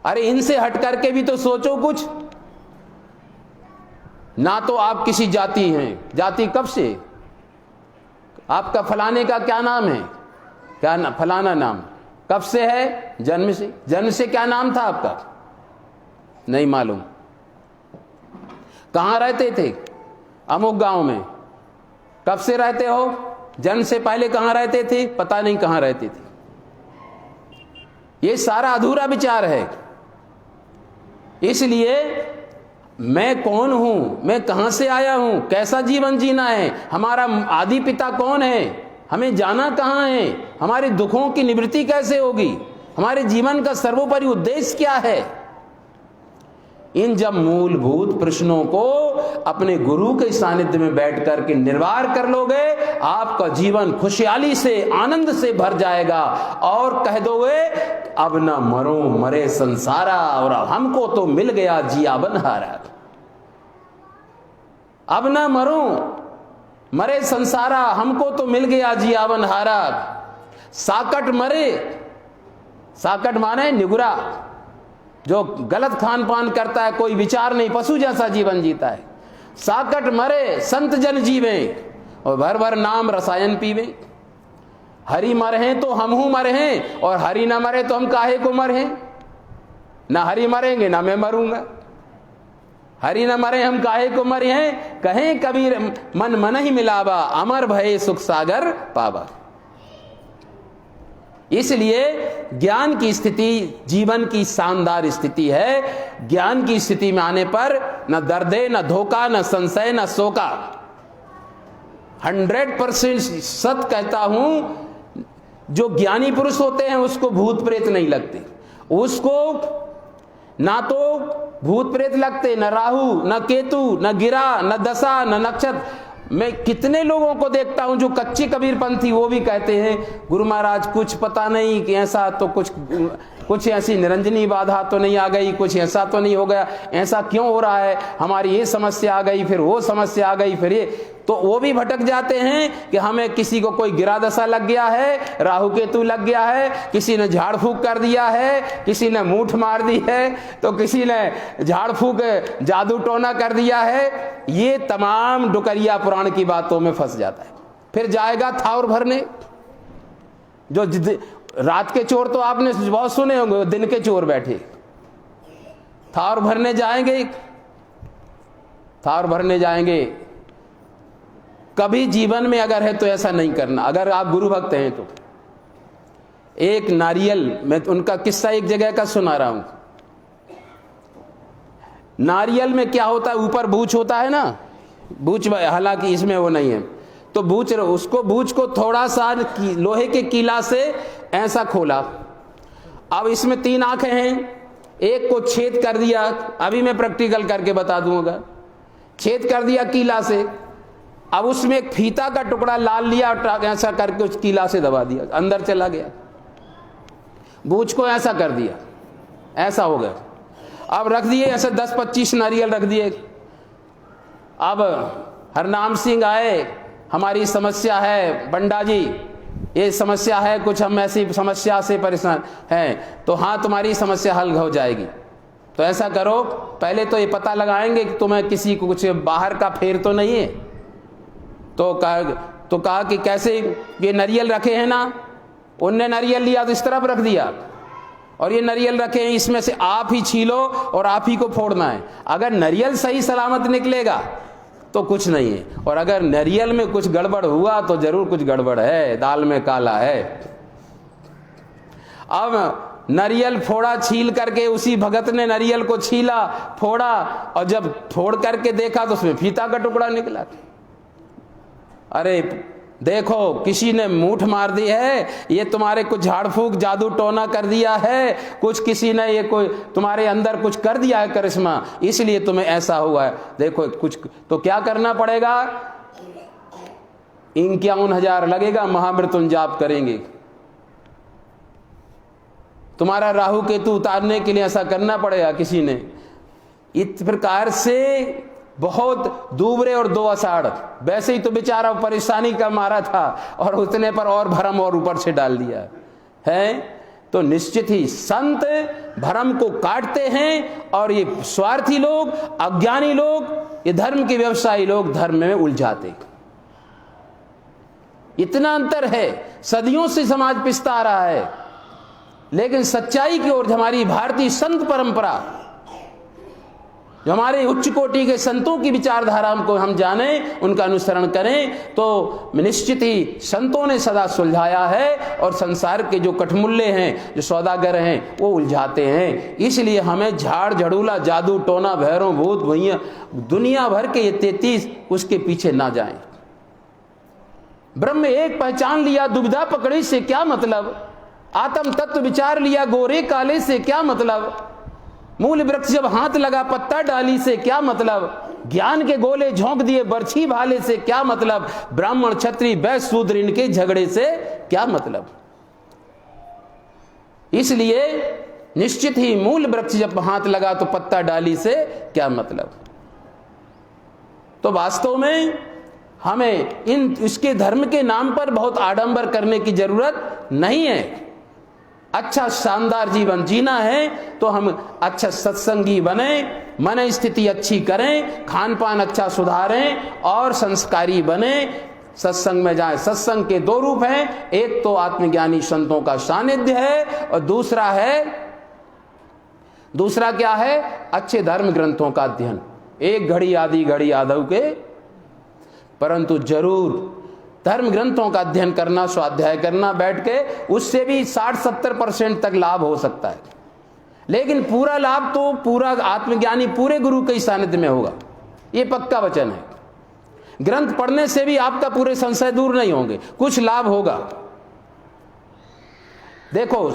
अरे इनसे हट करके भी तो सोचो कुछ। ना तो आप किसी जाति हैं, जाति कब से? आपका फलाने का क्या नाम है? क्या ना, फलाना नाम कब से है? जन्म से। जन्म से क्या नाम था आपका? नहीं मालूम। कहां रहते थे? अमुक गांव में। कब से रहते हो? जन्म से पहले कहां रहते थे? पता नहीं कहां रहते थे। ये सारा अधूरा विचार है। इसलिए मैं कौन हूं, मैं कहां से आया हूं, कैसा जीवन जीना है, हमारा आदि पिता कौन है, हमें जाना कहां है, हमारे दुखों की निवृत्ति कैसे होगी, हमारे जीवन का सर्वोपरि उद्देश्य क्या है, इन जब मूलभूत प्रश्नों को अपने गुरु के सानिध्य में बैठ करके निर्वार कर लोगे, आपका जीवन खुशहाली से आनंद से भर जाएगा। और कह दोगे अब न मरो मरे संसारा, और हमको तो मिल गया जियावन हारा। अब न मरो मरे संसारा, हमको तो मिल गया जियावन हारा। साकट मरे, साकट माने निगुरा, जो गलत खान पान करता है, कोई विचार नहीं, पशु जैसा जीवन जीता है। साकट मरे संत जन जीवे, और भर भर नाम रसायन पीवे। हरि मर हैं तो हम हूं मरे हैं, और हरि ना मरे तो हम काहे को मर हैं। ना हरि मरेंगे ना मैं मरूंगा। हरि न मरे हम काहे को मरे हैं, कहें कबीर मन मन ही मिलावा, अमर भये सुख सागर पावा। इसलिए ज्ञान की स्थिति जीवन की शानदार स्थिति है। ज्ञान की स्थिति में आने पर न दर्दे, न धोखा, न संशय, न शोका। 100% सत्य कहता हूं, जो ज्ञानी पुरुष होते हैं उसको भूत प्रेत नहीं लगते। उसको ना तो भूत प्रेत लगते, न राहु, न केतु, न गिरा, न दशा, न नक्षत्र। मैं कितने लोगों को देखता हूं जो कच्चे कबीरपंथी, वो भी कहते हैं गुरु महाराज कुछ पता नहीं कि ऐसा तो कुछ कुछ ऐसी निरंजनी बाधा तो नहीं आ गई, कुछ ऐसा तो नहीं हो गया, ऐसा क्यों हो रहा है, हमारी ये समस्या आ गई, फिर वो समस्या आ गई, फिर ये, तो वो भी भटक जाते हैं कि हमें किसी को कोई गिरा दशा लग गया है, राहु केतु लग गया है, किसी ने झाड़ फूक कर दिया है, किसी ने मूठ मार दी है, तो किसी ने झाड़ फूक जादू टोना कर दिया है। ये तमाम डुकरिया पुराण की बातों में फंस जाता है। फिर जाएगा थावर भरने। जो रात के चोर तो आपने बहुत सुने होंगे, दिन के चोर बैठे थावर भरने जाएंगे, थावर भरने जाएंगे। कभी जीवन में अगर है तो ऐसा नहीं करना। अगर आप गुरु भक्त हैं तो एक नारियल, मैं उनका किस्सा एक जगह का सुना रहा हूं। नारियल में क्या होता है, ऊपर बूच होता है ना, बूच, हालांकि इसमें वो नहीं है, तो बूच, उसको बूच को थोड़ा सा लोहे के कीला से ऐसा खोला। अब इसमें 3 आंखें हैं, एक को छेद कर दिया, अभी मैं प्रैक्टिकल करके बता दूंगा। छेद कर दिया कीला से, अब उसमें एक फीता का टुकड़ा लाल लिया, ऐसा करके उस कीला से दबा दिया, अंदर चला गया। बूच को ऐसा कर दिया, ऐसा हो गया। अब रख दिए ऐसे 10-25 नारियल रख दिए। अब हरनाम सिंह आए, हमारी समस्या है बंडा जी, ये समस्या है, कुछ हम ऐसी समस्या से परेशान हैं, तो हाँ तुम्हारी समस्या हल हो जाएगी। तो ऐसा करो, पहले तो ये पता लगाएंगे कि तुम्हें किसी को कुछ बाहर का फेर तो नहीं है। तो कहा कि कैसे, ये नारियल रखे हैं ना, उनने नारियल लिया तो इस तरफ रख दिया, और ये नारियल रखे हैं, इसमें से आप ही छीलो और आप ही को फोड़ना है। अगर नारियल सही सलामत निकलेगा तो कुछ नहीं है, और अगर नारियल में कुछ गड़बड़ हुआ तो जरूर कुछ गड़बड़ है, दाल में काला है। अब नारियल फोड़ा, छील करके उसी भगत ने नारियल को छीला, फोड़ा, और जब फोड़ करके देखा तो उसमें फीता का टुकड़ा निकला। अरे देखो, किसी ने मूठ मार दी है, ये तुम्हारे कुछ झाड़ फूक जादू टोना कर दिया है, कुछ किसी ने ये कोई तुम्हारे अंदर कुछ कर दिया है करिश्मा, इसलिए तुम्हें ऐसा हुआ है। देखो कुछ तो क्या करना पड़ेगा, 51,000 लगेगा, महामृत्युंजय जाप करेंगे। तुम्हारा राहु केतु उतारने के लिए ऐसा करना पड़ेगा किसी ने। इस प्रकार से बहुत दूबरे और 2 आषाढ़, वैसे ही तो बेचारा परेशानी का मारा था, और उतने पर और भरम और ऊपर से डाल दिया है। तो निश्चित ही संत भरम को काटते हैं, और ये स्वार्थी लोग, अज्ञानी लोग, ये धर्म के व्यवसायी लोग धर्म में उलझाते। इतना अंतर है, सदियों से समाज पिसता आ रहा है, लेकिन सच्चाई की ओर हमारी भारतीय संत परंपरा, जो हमारे उच्च कोटि के संतों की विचारधारा को हम जाने, उनका अनुसरण करें, तो निश्चित ही संतों ने सदा सुलझाया है, और संसार के जो कठमुल्ले हैं, जो सौदागर हैं, वो उलझाते हैं। इसलिए हमें झाड़ झड़ूला, जादू टोना, भैरों भूत भैया, दुनिया भर के ये 33, उसके पीछे ना जाएं। ब्रह्म एक पहचान लिया, दुविधा पकड़ी से क्या मतलब, आत्म तत्व विचार लिया, गोरे काले से क्या मतलब, मूल वृक्ष जब हाथ लगा पत्ता डाली से क्या मतलब, ज्ञान के गोले झोंक दिए बरछी भाले से क्या मतलब, ब्राह्मण क्षत्रिय वैश्य शूद्र इनके झगड़े से क्या मतलब। इसलिए निश्चित ही मूल वृक्ष जब हाथ लगा तो पत्ता डाली से क्या मतलब। तो वास्तव में हमें इसके धर्म के नाम पर बहुत आडंबर करने की जरूरत नहीं है। अच्छा शानदार जीवन जीना है तो हम अच्छा सत्संगी बने, मन स्थिति अच्छी करें, खान पान अच्छा सुधारें और संस्कारी बने, सत्संग में जाएं। सत्संग के 2 रूप हैं, एक तो आत्मज्ञानी संतों का सानिध्य है, और दूसरा क्या है, अच्छे धर्म ग्रंथों का अध्ययन। एक घड़ी आधी घड़ी आधव के, परंतु जरूर धर्म ग्रंथों का अध्ययन करना, स्वाध्याय करना बैठ के, उससे भी 60-70% तक लाभ हो सकता है। लेकिन पूरा लाभ तो पूरा आत्मज्ञानी पूरे गुरु के सानिध्य में होगा, ये पक्का वचन है। ग्रंथ पढ़ने से भी आपका पूरे संशय दूर नहीं होंगे, कुछ लाभ होगा। देखो,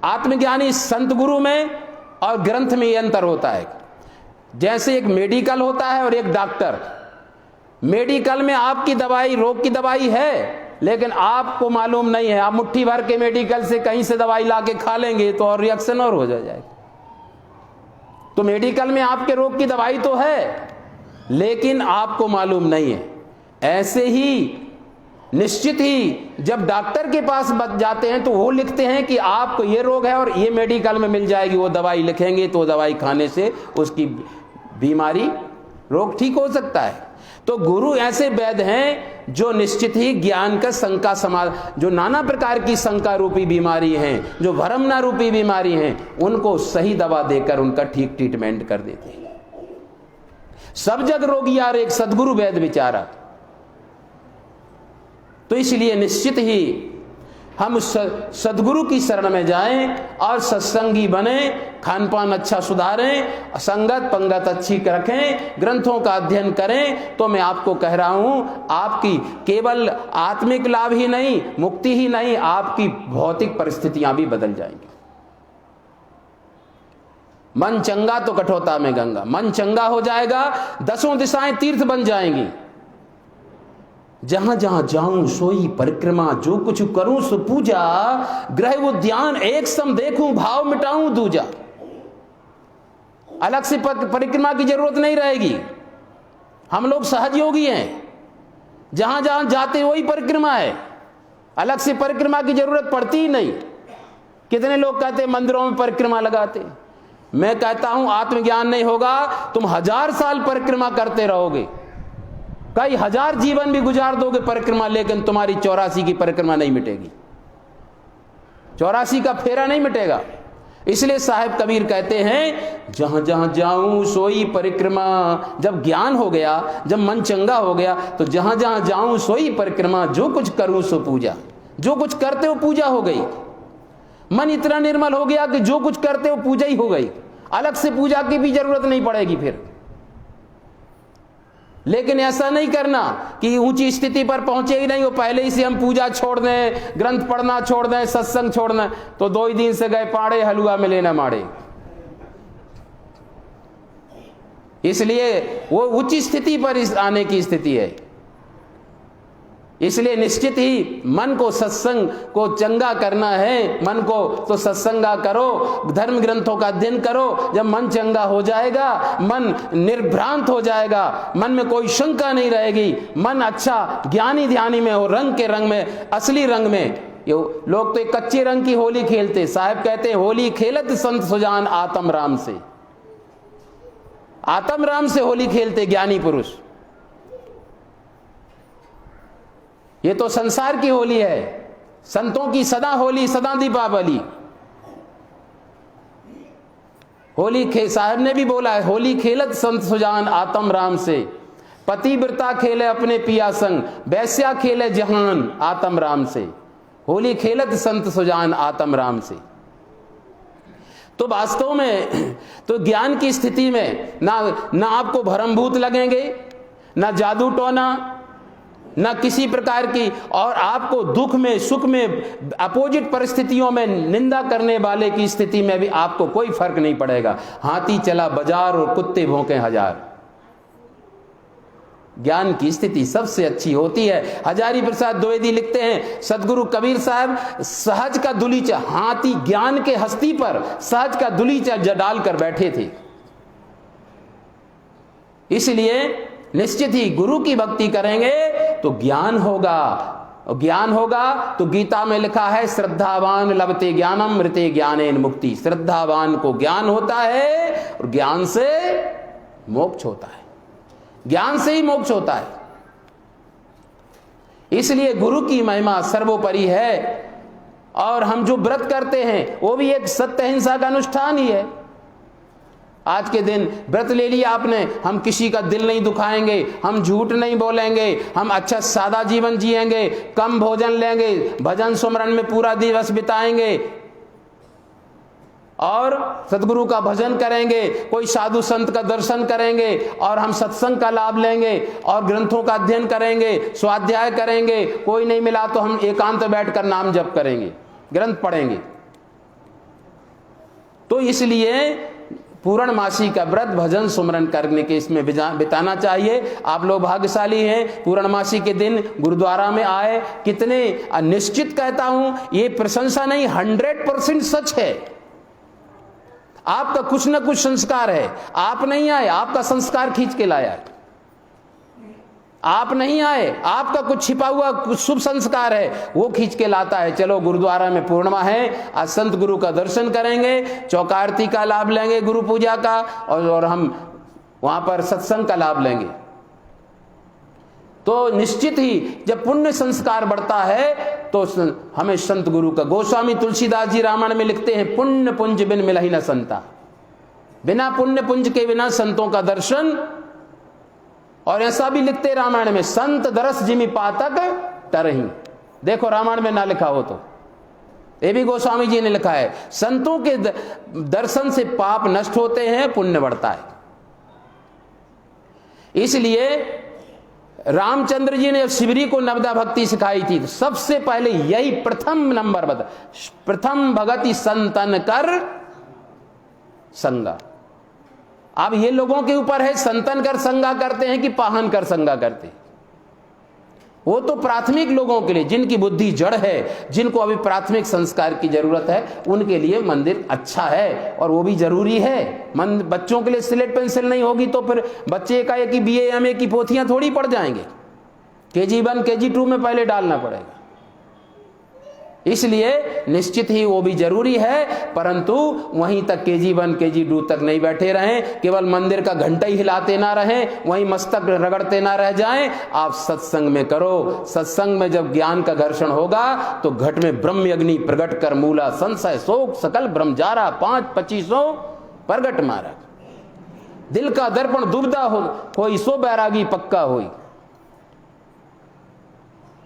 आत्मज्ञानी संत गुरु में और ग्रंथ में ये अंतर होता है। जैसे एक मेडिकल होता है और एक डॉक्टर। मेडिकल में आपकी दवाई, रोग की दवाई है, लेकिन आपको मालूम नहीं है, आप मुट्ठी भर के मेडिकल से कहीं से दवाई ला के खा लेंगे तो और रिएक्शन और हो जाएगा। तो मेडिकल में आपके रोग की दवाई तो है, लेकिन आपको मालूम नहीं है। ऐसे ही निश्चित ही जब डॉक्टर के पास जाते हैं तो वो लिखते हैं कि आपको ये रोग है और ये मेडिकल में मिल जाएगी, वो दवाई लिखेंगे तो दवाई खाने से उसकी बीमारी रोग ठीक हो सकता है। तो गुरु ऐसे वैद्य हैं जो निश्चित ही ज्ञान का शंका जो नाना प्रकार की शंका रूपी बीमारी हैं, जो भ्रमना रूपी बीमारी हैं, उनको सही दवा देकर उनका ठीक ट्रीटमेंट कर देते हैं। सब जग रोगी यार एक सदगुरु वैद्य विचारा। तो इसलिए निश्चित ही हम सदगुरु की शरण में जाएं और सत्संगी बने, खान पान अच्छा सुधारें, संगत पंगत अच्छी रखें, ग्रंथों का अध्ययन करें। तो मैं आपको कह रहा हूं, आपकी केवल आत्मिक लाभ ही नहीं, मुक्ति ही नहीं, आपकी भौतिक परिस्थितियां भी बदल जाएंगी। मन चंगा तो कठोता में गंगा, मन चंगा हो जाएगा, 10 दिशाएं तीर्थ बन जाएंगी। जहां जहां जाऊं सोई परिक्रमा, जो कुछ करूं सो पूजा, ग्रह उद्यान एक सम देखूं, भाव मिटाऊं दूजा। अलग से परिक्रमा की जरूरत नहीं रहेगी, हम लोग सहज योगी हैं, जहां जहां जाते वही परिक्रमा है, अलग से परिक्रमा की जरूरत पड़ती ही नहीं। कितने लोग कहते मंदिरों में परिक्रमा लगाते, मैं कहता हूं आत्मज्ञान नहीं होगा, तुम 1000 साल परिक्रमा करते रहोगे, कई 1000 जीवन भी गुजार दोगे परिक्रमा, लेकिन तुम्हारी 84 की परिक्रमा नहीं मिटेगी, 84 का फेरा नहीं मिटेगा। इसलिए साहिब कबीर कहते हैं, जहां जहां जाऊं सोई परिक्रमा। जब ज्ञान हो गया, जब मन चंगा हो गया, तो जहां जहां जाऊं सोई परिक्रमा, जो कुछ करूं सो पूजा। जो कुछ करते हो पूजा हो गई, मन इतना निर्मल हो गया कि जो कुछ करते हो पूजा ही हो गई, अलग से पूजा की भी जरूरत नहीं पड़ेगी फिर। लेकिन ऐसा नहीं करना कि ऊंची स्थिति पर पहुंचे ही नहीं, वो पहले ही से हम पूजा छोड़ दें, ग्रंथ पढ़ना छोड़ दें, सत्संग छोड़ दें, तो 2 ही दिन से गए पाड़े, हलवा मिले न माड़े। इसलिए वो उच्च स्थिति पर आने की स्थिति है। इसलिए निश्चित ही मन को सत्संग को चंगा करना है, मन को तो सत्संगा करो, धर्म ग्रंथों का अध्ययन करो। जब मन चंगा हो जाएगा, मन निर्भ्रांत हो जाएगा, मन में कोई शंका नहीं रहेगी, मन अच्छा ज्ञानी ध्यानी में हो, रंग के रंग में, असली रंग में। लोग तो एक कच्चे रंग की होली खेलते, साहब कहते हैं होली खेलत संत सुजान आत्म राम से, आत्म राम से होली खेलते ज्ञानी पुरुष। ये तो संसार की होली है, संतों की सदा होली, सदा दीपावली। होली साहब ने भी बोला है, होली खेलत संत सुजान आत्म राम से, पतिव्रता खेले अपने पिया संग, वैश्या खेले जहान आत्म राम से। होली खेलत संत सुजान आत्म राम से। तो वास्तव में तो ज्ञान की स्थिति में ना आपको भरमभूत लगेंगे, ना जादू टोना, न किसी प्रकार की, और आपको दुख में सुख में अपोजिट परिस्थितियों में निंदा करने वाले की स्थिति में भी आपको कोई फर्क नहीं पड़ेगा। हाथी चला बाजार और कुत्ते भौंके 1000। ज्ञान की स्थिति सबसे अच्छी होती है। हजारी प्रसाद द्विवेदी लिखते हैं, सदगुरु कबीर साहब सहज का दुलीचा, हाथी ज्ञान के हस्ती पर सहज का दुलीचा डालकर बैठे थे। इसलिए निश्चित ही गुरु की भक्ति करेंगे तो ज्ञान होगा, और ज्ञान होगा तो गीता में लिखा है, श्रद्धावान लभते ज्ञानम मृते ज्ञानेन मुक्ति। श्रद्धावान को ज्ञान होता है और ज्ञान से मोक्ष होता है, ज्ञान से ही मोक्ष होता है। इसलिए गुरु की महिमा सर्वोपरि है। और हम जो व्रत करते हैं वो भी एक सत्य अहिंसा का अनुष्ठान ही है। आज के दिन व्रत ले लिया आपने, हम किसी का दिल नहीं दुखाएंगे, हम झूठ नहीं बोलेंगे, हम अच्छा सादा जीवन जिएंगे, कम भोजन लेंगे, भजन सुमरन में पूरा दिवस बिताएंगे और सदगुरु का भजन करेंगे, कोई साधु संत का दर्शन करेंगे, और हम सत्संग का लाभ लेंगे और ग्रंथों का अध्ययन करेंगे, स्वाध्याय करेंगे। कोई नहीं मिला तो हम एकांत बैठकर नाम जप करेंगे, ग्रंथ पढ़ेंगे। तो इसलिए पूर्णमासी का व्रत भजन सुमरन करने के इसमें बिताना चाहिए। आप लोग भाग्यशाली हैं, पूर्णमासी के दिन गुरुद्वारा में आए। कितने निश्चित कहता हूं, ये प्रशंसा नहीं, 100% सच है। आपका कुछ ना कुछ संस्कार है। आप नहीं आए, आपका संस्कार खींच के लाया। आप नहीं आए, आपका कुछ छिपा हुआ कुछ शुभ संस्कार है, वो खींच के लाता है। चलो गुरुद्वारा में पूर्णिमा है, आज संत गुरु का दर्शन करेंगे, चौकाआरती का लाभ लेंगे, गुरु पूजा का, और हम वहां पर सत्संग का लाभ लेंगे। तो निश्चित ही जब पुण्य संस्कार बढ़ता है तो हमें संत गुरु का, गोस्वामी तुलसीदास जी रामायण में लिखते हैं, पुण्य पुंज बिन मिलहि न संता। बिना पुण्य पुंज के बिना संतों का दर्शन। और ऐसा भी लिखते रामायण में, संत दरस जिमि पातक तरही। देखो रामायण में ना लिखा हो तो ये भी गोस्वामी जी ने लिखा है, संतों के दर्शन से पाप नष्ट होते हैं, पुण्य बढ़ता है। इसलिए रामचंद्र जी ने शिवरी को नवदा भक्ति सिखाई थी, तो सबसे पहले यही प्रथम नंबर बता, प्रथम भगति संतन कर संगा। अब ये लोगों के ऊपर है, संतन कर संगा करते हैं कि पाहन कर संगा करते हैं। वो तो प्राथमिक लोगों के लिए, जिनकी बुद्धि जड़ है, जिनको अभी प्राथमिक संस्कार की जरूरत है, उनके लिए मंदिर अच्छा है और वो भी जरूरी है। बच्चों के लिए स्लेट पेंसिल नहीं होगी तो फिर बच्चे का एक BA MA की पोथियां थोड़ी पड़ जाएंगे। KG1 KG2 में पहले डालना पड़ेगा। इसलिए निश्चित ही वो भी जरूरी है, परंतु वहीं तक KG1 KG2 तक नहीं बैठे रहें, केवल मंदिर का घंटा ही हिलाते ना रहें, वहीं मस्तक रगड़ते ना रह जाएं। आप सत्संग में करो। सत्संग में जब ज्ञान का घर्षण होगा तो घट में ब्रह्म अग्नि प्रगट कर मूला, संशय शोक सकल ब्रह्मजारा, 5-25 प्रगट मारक। दिल का दर्पण दुबदा हो, कोई सो बैरागी पक्का होई।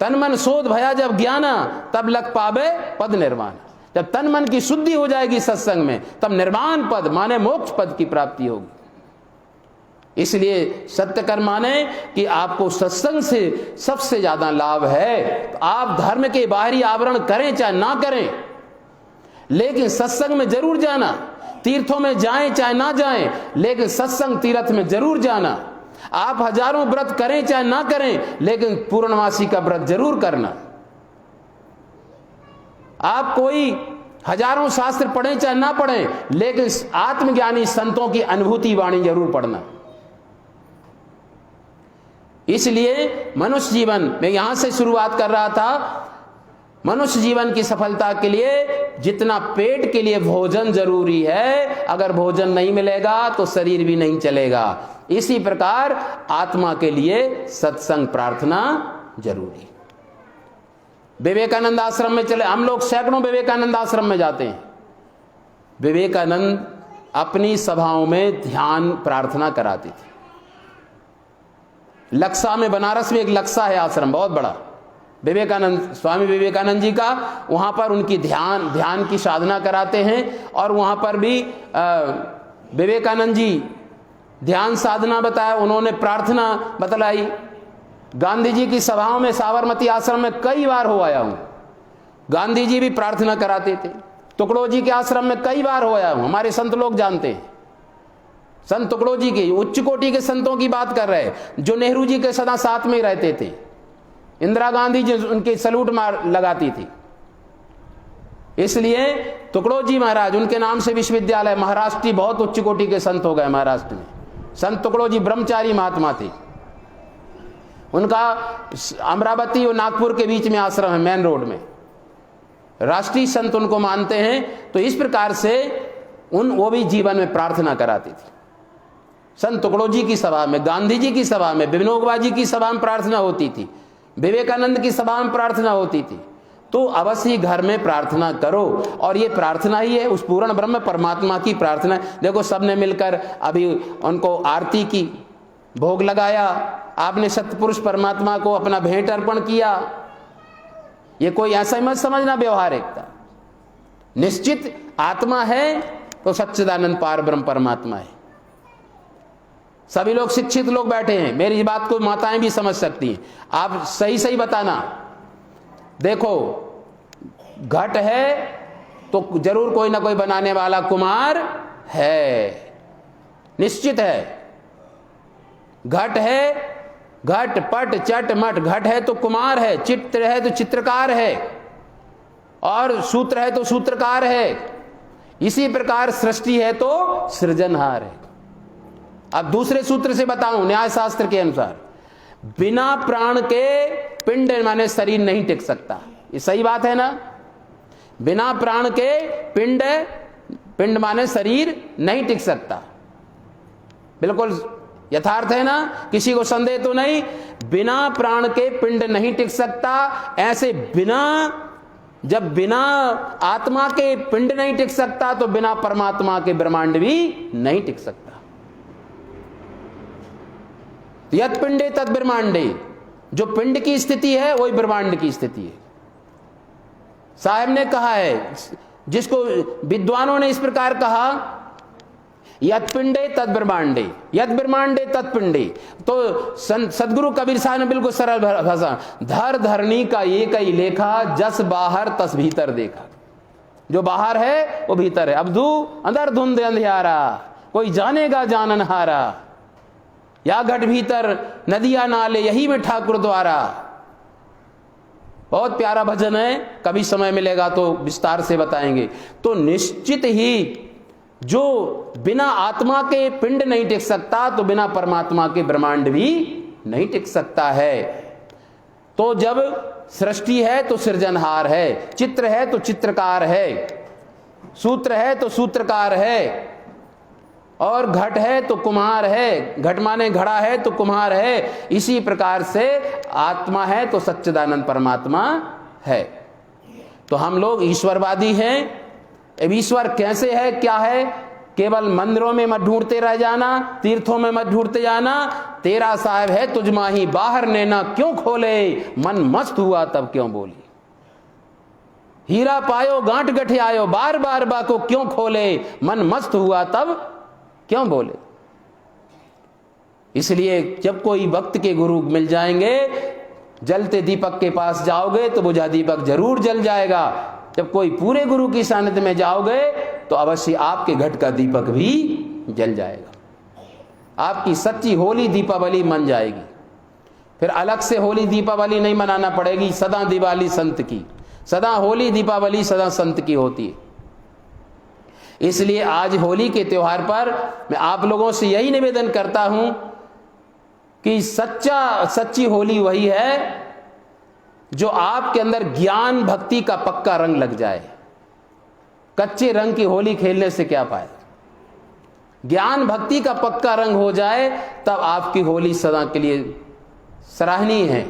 तन मन शोध भया जब ज्ञाना, तब लग पावे पद निर्वाण। जब तन मन की शुद्धि हो जाएगी सत्संग में, तब निर्वाण पद माने मोक्ष पद की प्राप्ति होगी। इसलिए सत्य कर माने कि आपको सत्संग से सबसे ज्यादा लाभ है। आप धर्म के बाहरी आवरण करें चाहे ना करें, लेकिन सत्संग में जरूर जाना। तीर्थों में जाएं चाहे ना जाएं, लेकिन सत्संग तीर्थ में जरूर जाना। आप हजारों व्रत करें चाहे ना करें, लेकिन पूर्णमासी का व्रत जरूर करना। आप कोई हजारों शास्त्र पढ़ें चाहे ना पढ़ें, लेकिन आत्मज्ञानी संतों की अनुभूति वाणी जरूर पढ़ना। इसलिए मनुष्य जीवन में, यहां से शुरुआत कर रहा था, मनुष्य जीवन की सफलता के लिए जितना पेट के लिए भोजन जरूरी है, अगर भोजन नहीं मिलेगा तो शरीर भी नहीं चलेगा। इसी प्रकार आत्मा के लिए सत्संग प्रार्थना जरूरी। विवेकानंद आश्रम में चले, हम लोग सैकड़ों विवेकानंद आश्रम में जाते हैं। विवेकानंद अपनी सभाओं में ध्यान प्रार्थना कराते थे। लक्सा में, बनारस में एक लक्सा है आश्रम, बहुत बड़ा, विवेकानंद, स्वामी विवेकानंद जी का। वहां पर उनकी ध्यान की साधना कराते हैं। और वहां पर भी विवेकानंद जी ध्यान साधना बताया, उन्होंने प्रार्थना बतलाई। गांधी जी की सभाओं में, साबरमती आश्रम में कई बार हो आया हूं। गांधी जी भी प्रार्थना कराते थे। टुकड़ो जी के आश्रम में कई बार हो आया हूं। हमारे संत लोग जानते हैं। संत टुकड़ो जी के, उच्च कोटि के संतों की बात कर रहे हैं, जो नेहरू जी के सदा साथ में रहते थे। इंदिरा गांधी जी उनके सलूट मार लगाती थी। इसलिए टुकड़ो जी महाराज, उनके नाम से विश्वविद्यालय, महाराष्ट्र बहुत उच्च कोटि के संत हो गए महाराष्ट्र में। संत टुकड़ो जी ब्रह्मचारी महात्मा थे। उनका अमरावती और नागपुर के बीच में आश्रम है, मेन रोड में। राष्ट्रीय संत उनको मानते हैं। तो इस प्रकार से वो भी जीवन में प्रार्थना कराती थी। संत टुकड़ो जी की सभा में, गांधी जी की सभा में, विनोबा जी की सभा में प्रार्थना होती थी, विवेकानंद की सभा में प्रार्थना होती थी। तो अवश्य घर में प्रार्थना करो। और ये प्रार्थना ही है, उस पूर्ण ब्रह्म परमात्मा की प्रार्थना। देखो सबने मिलकर अभी उनको आरती की, भोग लगाया, आपने सतपुरुष परमात्मा को अपना भेंट अर्पण किया। ये कोई ऐसा ही मत समझना व्यवहारिकता। निश्चित आत्मा है तो सच्चिदानंद पार ब्रह्म परमात्मा है। सभी लोग शिक्षित लोग बैठे हैं, मेरी बात को माताएं भी समझ सकती हैं। आप सही सही बताना। देखो घट है तो जरूर कोई ना कोई बनाने वाला कुमार है। निश्चित है। घट है, घट पट चट मट, घट है तो कुमार है, चित्र है तो चित्रकार है, और सूत्र है तो सूत्रकार है। इसी प्रकार सृष्टि है तो सृजनहार है। अब दूसरे सूत्र से बताऊं, न्याय शास्त्र के अनुसार बिना प्राण के पिंड माने शरीर नहीं टिक सकता। ये सही बात है ना? बिना प्राण के पिंड माने शरीर नहीं टिक सकता। बिल्कुल यथार्थ है ना? किसी को संदेह तो नहीं? बिना प्राण के पिंड नहीं टिक सकता। ऐसे जब बिना आत्मा के पिंड नहीं टिक सकता तो बिना परमात्मा के ब्रह्मांड भी नहीं टिक सकता। यत् पिंडे तत् ब्रह्मांडे, जो पिंड की स्थिति है वही ब्रह्मांड की स्थिति है। साहब ने कहा है, जिसको विद्वानों ने इस प्रकार कहा, यत् पिंडे तत् ब्रह्मांडे, यत् ब्रह्मांडे तत् पिंडे। तो सदगुरु कबीर साहब ने बिल्कुल सरल भाषा, धर धरनी का एक ही लेखा, जस बाहर तस भीतर देखा। जो बाहर है वो भीतर है। अबधू अंदर धुंध अंधियारा, कोई जानेगा जाननहारा। या घट भीतर नदिया नाले, यही में ठाकुर द्वारा। बहुत प्यारा भजन है, कभी समय मिलेगा तो विस्तार से बताएंगे। तो निश्चित ही जो बिना आत्मा के पिंड नहीं टिक सकता तो बिना परमात्मा के ब्रह्मांड भी नहीं टिक सकता है। तो जब सृष्टि है तो सृजनहार है, चित्र है तो चित्रकार है, सूत्र है तो सूत्रकार है, और घट है तो कुम्हार है। घट माने घड़ा है तो कुम्हार है। इसी प्रकार से आत्मा है तो सच्चिदानंद परमात्मा है। तो हम लोग ईश्वरवादी हैं। अब ईश्वर कैसे है, क्या है? केवल मंदिरों में मत ढूंढते रह जाना, तीर्थों में मत ढूंढते जाना। तेरा साहब है तुझ माही, बाहर नैना क्यों खोले, मन मस्त हुआ तब क्यों बोली। हीरा पायो गांठ गठे आयो, बार बार बाको क्यों खोले, मन मस्त हुआ तब क्यों बोले। इसलिए जब कोई भक्त के गुरु मिल जाएंगे, जलते दीपक के पास जाओगे तो बुझा दीपक जरूर जल जाएगा। जब कोई पूरे गुरु की सानिध्य में जाओगे तो अवश्य आपके घट का दीपक भी जल जाएगा। आपकी सच्ची होली दीपावली मन जाएगी। फिर अलग से होली दीपावली नहीं मनाना पड़ेगी। सदा दिवाली संत की, सदा होली दीपावली सदा संत की होती है। इसलिए आज होली के त्योहार पर मैं आप लोगों से यही निवेदन करता हूं कि सच्ची होली वही है जो आपके अंदर ज्ञान भक्ति का पक्का रंग लग जाए। कच्चे रंग की होली खेलने से क्या फायदा। ज्ञान भक्ति का पक्का रंग हो जाए तब आपकी होली सदा के लिए सराहनीय है।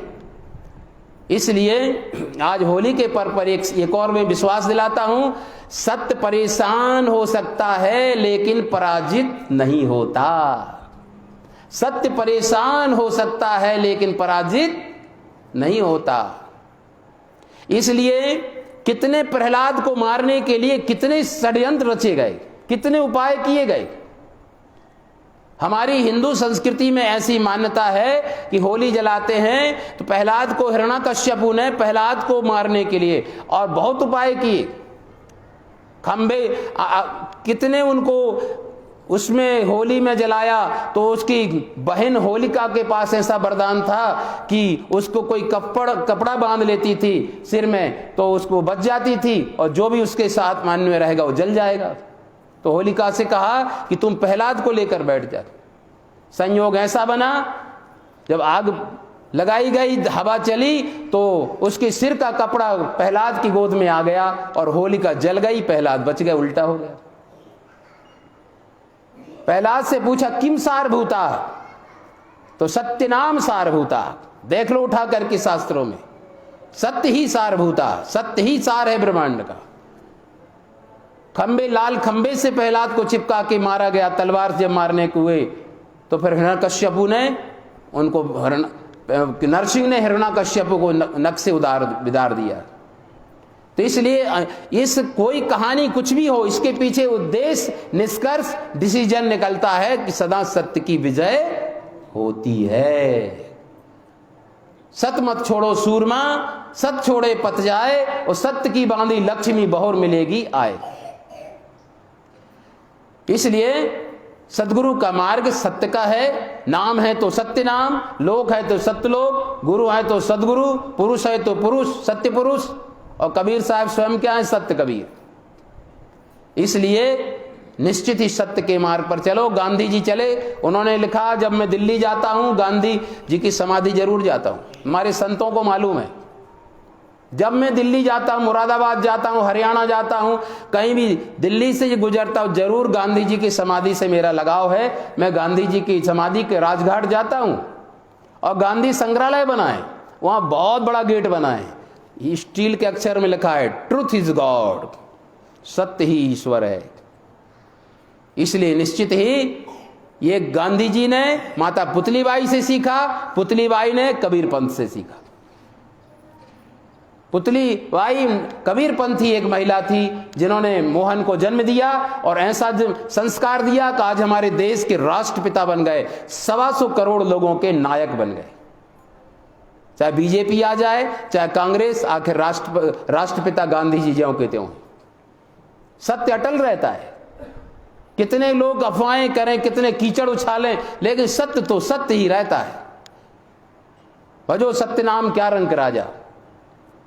इसलिए आज होली के पर्व पर एक और मैं विश्वास दिलाता हूं, सत्य परेशान हो सकता है लेकिन पराजित नहीं होता। सत्य परेशान हो सकता है लेकिन पराजित नहीं होता। इसलिए कितने प्रहलाद को मारने के लिए कितने षड्यंत्र रचे गए, कितने उपाय किए गए। हमारी हिंदू संस्कृति में ऐसी मान्यता है कि होली जलाते हैं तो प्रहलाद को हिरण्याकश्यपु ने प्रहलाद को मारने के लिए और बहुत उपाय किए। खंबे कितने उनको उसमें होली में जलाया तो उसकी बहन होलिका के पास ऐसा वरदान था कि उसको कोई कपड़ा बांध लेती थी सिर में तो उसको बच जाती थी और जो भी उसके साथ मान में रहेगा वो जल जाएगा। तो होलिका से कहा कि तुम प्रहलाद को लेकर बैठ जा। संयोग ऐसा बना जब आग लगाई गई, हवा चली तो उसके सिर का कपड़ा प्रहलाद की गोद में आ गया और होलिका जल गई, प्रहलाद बच गया, उल्टा हो गया। प्रहलाद से पूछा किम सारभूता, तो सत्य नाम सारभूता। देख लो उठा करके शास्त्रों में, सत्य ही सारभूता, सत्य ही सार है ब्रह्मांड का। खंबे, लाल खंबे से प्रहलाद को चिपका के मारा गया। तलवार जब मारने को हुए तो फिर हिरण्याकश्यपु ने उनको, नरसिंह ने हिरण्याकश्यपु को नख से विदार दिया। तो इसलिए इस कोई कहानी कुछ भी हो, इसके पीछे उद्देश्य, निष्कर्ष, डिसीजन निकलता है कि सदा सत्य की विजय होती है। सत मत छोड़ो सूरमा, सत छोड़े पत जाए, और सत्य की बांधी लक्ष्मी बहुर मिलेगी आए। इसलिए सदगुरु का मार्ग सत्य का है, नाम है तो सत्य नाम, लोक है तो सत्य लोक, गुरु है तो सदगुरु, पुरुष है तो पुरुष सत्य पुरुष, और कबीर साहब स्वयं क्या है? सत्य कबीर। इसलिए निश्चित ही सत्य के मार्ग पर चलो। गांधी जी चले, उन्होंने लिखा जब मैं दिल्ली जाता हूं गांधी जी की समाधि जरूर जाता हूं। हमारे संतों को मालूम है, जब मैं दिल्ली जाता हूं, मुरादाबाद जाता हूं, हरियाणा जाता हूं, कहीं भी दिल्ली से गुजरता हूं, जरूर गांधी जी की समाधि से मेरा लगाव है। मैं गांधी जी की समाधि के राजघाट जाता हूं, और गांधी संग्रहालय बना है, वहां बहुत बड़ा गेट बना है, स्टील के अक्षर में लिखा है ट्रूथ इज गॉड, सत्य ही ईश्वर है। इसलिए निश्चित ही ये गांधी जी ने माता पुतलीबाई से सीखा, पुतलीबाई ने कबीर पंथ से सीखा। पुतलीबाई कबीर पंथी एक महिला थी जिन्होंने मोहन को जन्म दिया और ऐसा संस्कार दिया कि आज हमारे देश के राष्ट्रपिता बन गए, 125 करोड़ लोगों के नायक बन गए। चाहे बीजेपी आ जाए चाहे कांग्रेस, आखिर राष्ट्रपिता गांधी जी ज्यों के त्यों। सत्य अटल रहता है, कितने लोग अफवाहें करें, कितने कीचड़ उछालें, लेकिन सत्य तो सत्य ही रहता है। भजो सत्य नाम क्या रंक राजा,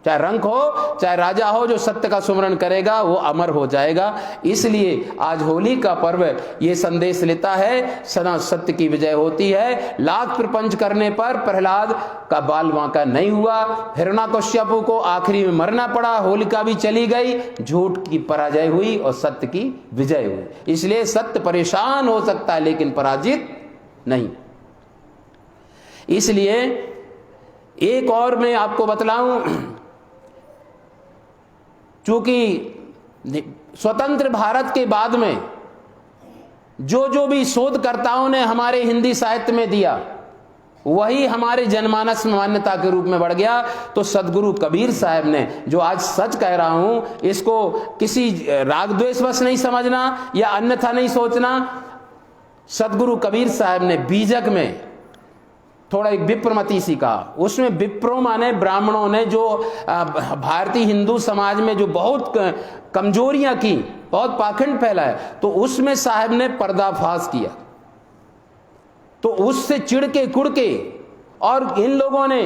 चाहे रंक हो चाहे राजा हो, जो सत्य का सुमरण करेगा वो अमर हो जाएगा। इसलिए आज होली का पर्व ये संदेश लेता है, सदा सत्य की विजय होती है। लाख प्रपंच करने पर प्रहलाद का बाल बांका नहीं हुआ, हिरण्याकश्यपु को आखिरी में मरना पड़ा, होलिका भी चली गई, झूठ की पराजय हुई और सत्य की विजय हुई। इसलिए सत्य परेशान हो सकता है लेकिन पराजित नहीं। इसलिए एक और मैं आपको बतलाऊं, चूंकि स्वतंत्र भारत के बाद में जो भी शोधकर्ताओं ने हमारे हिंदी साहित्य में दिया वही हमारे जनमानस में मान्यता के रूप में बढ़ गया। तो सदगुरु कबीर साहब ने, जो आज सच कह रहा हूं, इसको किसी राग द्वेषवश नहीं समझना या अन्यथा नहीं सोचना। सदगुरु कबीर साहब ने बीजक में थोड़ा एक विप्रमति सी कहा, उसमें विप्रो माने ब्राह्मणों ने जो भारतीय हिंदू समाज में जो बहुत कमजोरियां की, बहुत पाखंड फैलाया, तो उसमें साहब ने पर्दाफाश किया। तो उससे चिढ़ के कुड़ के, और इन लोगों ने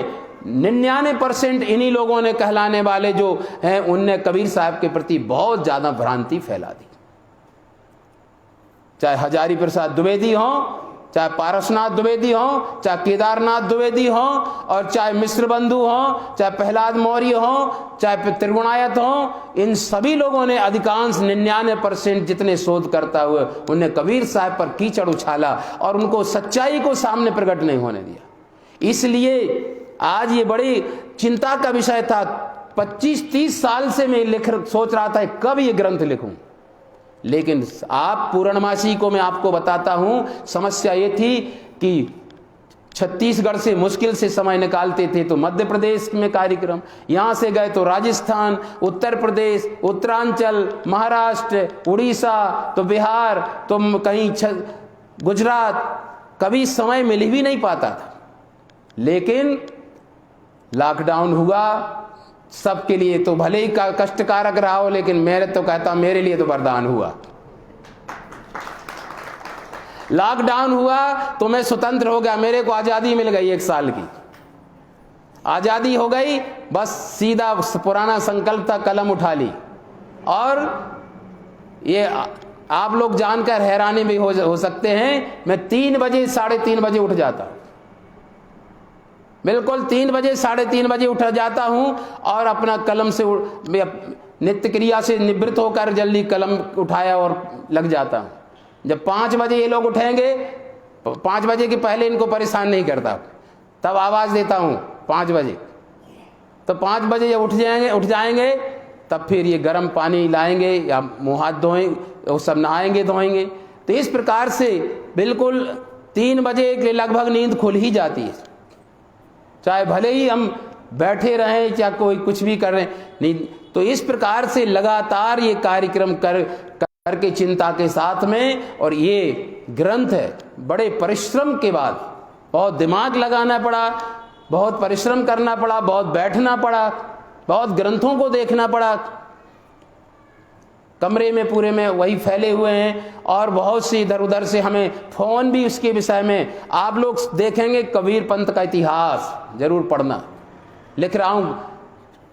99% इन्हीं लोगों ने कहलाने वाले जो हैं, उनने कबीर साहब के प्रति बहुत ज्यादा भ्रांति फैला दी। चाहे हजारी प्रसाद द्विवेदी हो, चाहे पारसनाथ द्विवेदी हो, चाहे केदारनाथ द्विवेदी हो, और चाहे मिश्र बंधु हो, चाहे प्रहलाद मौर्य हो, चाहे त्रिगुणायत हो, इन सभी लोगों ने अधिकांश 99% जितने शोध करता हुए उनने कबीर साहब पर कीचड़ उछाला और उनको सच्चाई को सामने प्रकट नहीं होने दिया। इसलिए आज ये बड़ी चिंता का विषय था। 25-30 साल से मैं सोच रहा था कब ये ग्रंथ लिखूं, लेकिन आप पूर्णमासी को मैं आपको बताता हूं, समस्या ये थी कि छत्तीसगढ़ से मुश्किल से समय निकालते थे तो मध्य प्रदेश में कार्यक्रम, यहां से गए तो राजस्थान, उत्तर प्रदेश, उत्तरांचल, महाराष्ट्र, उड़ीसा, तो बिहार, तो कहीं गुजरात, कभी समय मिल भी नहीं पाता था। लेकिन लॉकडाउन हुआ, सबके लिए तो भले ही कष्टकारक रहा हो, लेकिन मैं तो कहता मेरे लिए तो वरदान हुआ। लॉकडाउन हुआ तो मैं स्वतंत्र हो गया, मेरे को आजादी मिल गई, 1 साल की आजादी हो गई। बस सीधा पुराना संकल्प था, कलम उठा ली। और ये आप लोग जानकर हैरानी भी हो सकते हैं, मैं 3 बजे 3:30 बजे उठ जाता हूं, बिल्कुल 3 बजे 3:30 बजे उठ जाता हूं और अपना कलम से नित्य क्रिया से निवृत्त होकर जल्दी कलम उठाया और लग जाता हूं। जब 5 बजे ये लोग उठेंगे, 5 बजे के पहले इनको परेशान नहीं करता, तब आवाज देता हूं 5 बजे। तो 5 बजे जब उठ जाएंगे तब फिर ये गर्म पानी लाएंगे या मुंह हाथ धोएंगे, वो सब नहाएंगे धोएंगे। तो इस प्रकार से बिल्कुल 3 बजे के लगभग नींद खुल ही जाती है, चाहे भले ही हम बैठे रहें चाहे कोई कुछ भी कर रहे नहीं। तो इस प्रकार से लगातार ये कार्यक्रम करके चिंता के साथ में, और ये ग्रंथ है, बड़े परिश्रम के बाद, बहुत दिमाग लगाना पड़ा, बहुत परिश्रम करना पड़ा, बहुत बैठना पड़ा, बहुत ग्रंथों को देखना पड़ा। कमरे में पूरे में वही फैले हुए हैं, और बहुत सी इधर उधर से हमें फ़ोन भी उसके विषय में। आप लोग देखेंगे कबीर पंथ का इतिहास जरूर पढ़ना, लिख रहा हूँ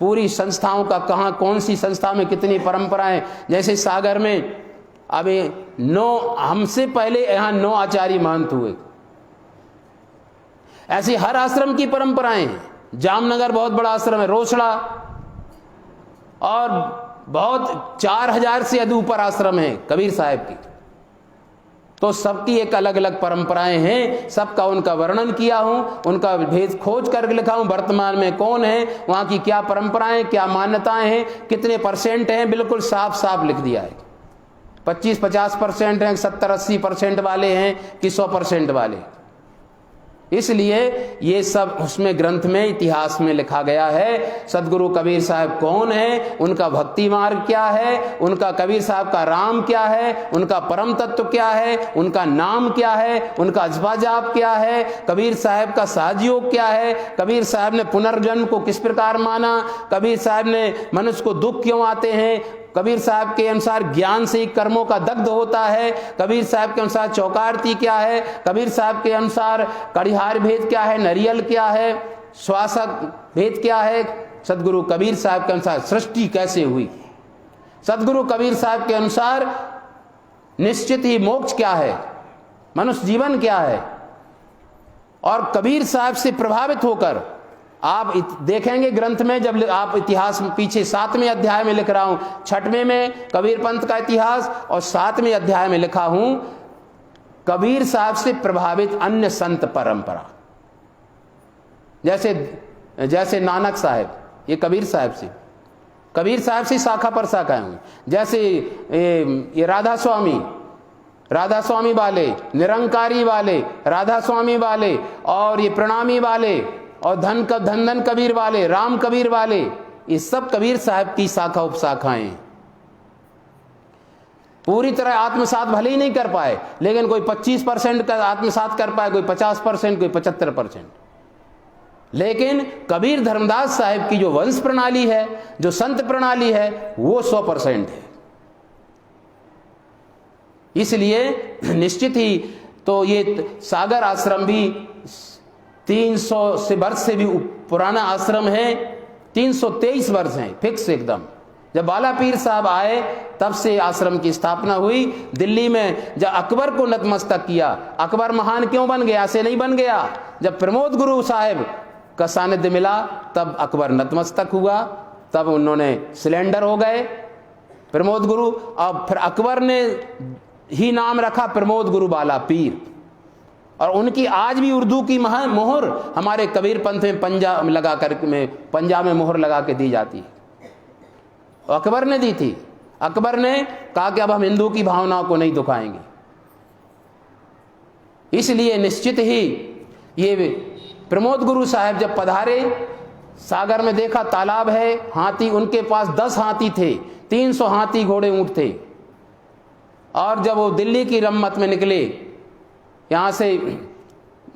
पूरी संस्थाओं का, कहाँ कौन सी संस्था में कितनी परंपराएं। जैसे सागर में अभी 9, हमसे पहले यहाँ 9 आचार्य महंत हुए। ऐसी हर आश्रम की परंपराएं हैं। जामनगर बहुत बड़ा आश्रम है, रोसड़ा, और बहुत 4000 से अधिक ऊपर आश्रम है कबीर साहब की। तो सबकी एक अलग अलग परंपराएं हैं, सबका उनका वर्णन किया हूं, उनका भेद खोज करके लिखा हूं। वर्तमान में कौन है, वहां की क्या परंपराएं, क्या मान्यताएं हैं, कितने % हैं, बिल्कुल साफ साफ लिख दिया है। 25-50% हैं, 70-80% वाले हैं कि 100% वाले। इसलिए ये सब उसमें ग्रंथ में, इतिहास में लिखा गया है। सदगुरु कबीर साहब कौन है, उनका भक्ति मार्ग क्या है, उनका कबीर साहब का राम क्या है, उनका परम तत्व क्या है, उनका नाम क्या है, उनका अजबा जाप क्या है, कबीर साहब का साजयोग क्या है, कबीर साहब ने पुनर्जन्म को किस प्रकार माना, कबीर साहब ने मनुष्य को दुख क्यों आते हैं, कबीर साहब के अनुसार ज्ञान से ही कर्मों का दग्ध होता है, कबीर साहब के अनुसार चौकारती क्या है, कबीर साहब के अनुसार कड़िहार भेद क्या है, नरियल क्या है, श्वासक भेद क्या है, सदगुरु कबीर साहब के अनुसार सृष्टि कैसे हुई, सदगुरु कबीर साहब के अनुसार निश्चित ही मोक्ष क्या है, मनुष्य जीवन क्या है। और कबीर साहब से प्रभावित होकर आप देखेंगे ग्रंथ में, जब आप इतिहास पीछे 7वें अध्याय में लिख रहा हूं, 6वें में कबीर पंथ का इतिहास और 7वें अध्याय में लिखा हूं कबीर साहब से प्रभावित अन्य संत परंपरा। जैसे नानक साहब, ये कबीर साहब से शाखा पर शाखा हैं। जैसे ये राधा स्वामी वाले, निरंकारी वाले, राधा स्वामी वाले, और ये प्रणामी वाले, और धन कबीर वाले, राम कबीर वाले, ये सब कबीर साहब की शाखा उपशाखाएं। पूरी तरह आत्मसात भले ही नहीं कर पाए, लेकिन कोई 25% का आत्मसात कर पाए, कोई 50%, कोई 75%। लेकिन कबीर धर्मदास साहब की जो वंश प्रणाली है, जो संत प्रणाली है, वो 100% है। इसलिए निश्चित ही तो ये सागर आश्रम भी 300 से वर्ष से भी पुराना आश्रम है, 323 वर्ष हैं फिक्स एकदम। जब बाला पीर साहब आए तब से आश्रम की स्थापना हुई। दिल्ली में जब अकबर को नतमस्तक किया, अकबर महान क्यों बन गया, ऐसे नहीं बन गया। जब प्रमोद गुरु साहब का सानिध्य मिला तब अकबर नतमस्तक हुआ, तब उन्होंने सिलेंडर हो गए प्रमोद गुरु। अब फिर अकबर ने ही नाम रखा प्रमोद गुरु बाला पीर, और उनकी आज भी उर्दू की मोहर हमारे कबीर पंथ में पंजाब में मोहर लगा के दी जाती है। अकबर ने दी थी। अकबर ने कहा कि अब हम हिंदू की भावनाओं को नहीं दुखाएंगे। इसलिए निश्चित ही ये प्रमोद गुरु साहब जब पधारे, सागर में देखा तालाब है, हाथी, उनके पास 10 हाथी थे, 300 हाथी घोड़े ऊंट थे। और जब वो दिल्ली की रम्मत में निकले, यहाँ से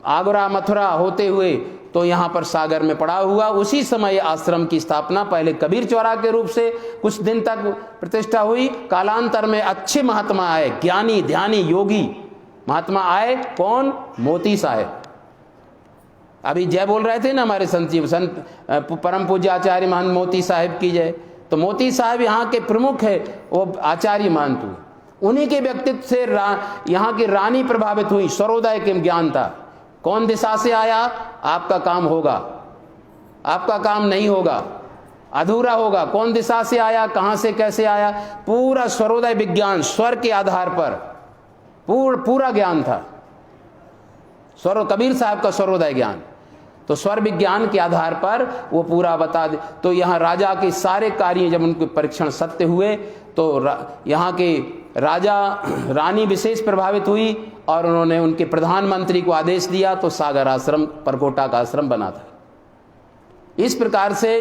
आगरा मथुरा होते हुए, तो यहाँ पर सागर में पड़ा हुआ। उसी समय आश्रम की स्थापना पहले कबीर चौरा के रूप से कुछ दिन तक प्रतिष्ठा हुई। कालांतर में अच्छे महात्मा आए, ज्ञानी ध्यानी योगी महात्मा आए। कौन? मोती साहब। अभी जय बोल रहे थे ना हमारे संत परम पूज्य आचार्य महंत मोती साहब की जय। तो मोती साहब यहाँ के प्रमुख है, वो आचार्य महंत हुए। उन्हीं के व्यक्तित्व से यहाँ की रानी प्रभावित हुई। सर्वोदय के ज्ञान था। कौन दिशा से आया, आपका काम होगा, आपका काम नहीं होगा, अधूरा होगा। कौन दिशा से आया, कहां से कैसे आया, पूरा सर्वोदय विज्ञान, स्वर के आधार पर पूरा ज्ञान था। कबीर साहब का सर्वोदय ज्ञान, तो स्वर विज्ञान के आधार पर वो पूरा बता दे। तो यहाँ राजा के सारे कार्य जब उनके परीक्षण सत्य हुए, तो यहाँ के राजा रानी विशेष प्रभावित हुई, और उन्होंने उनके प्रधानमंत्री को आदेश दिया, तो सागर आश्रम परकोटा का आश्रम बना था। इस प्रकार से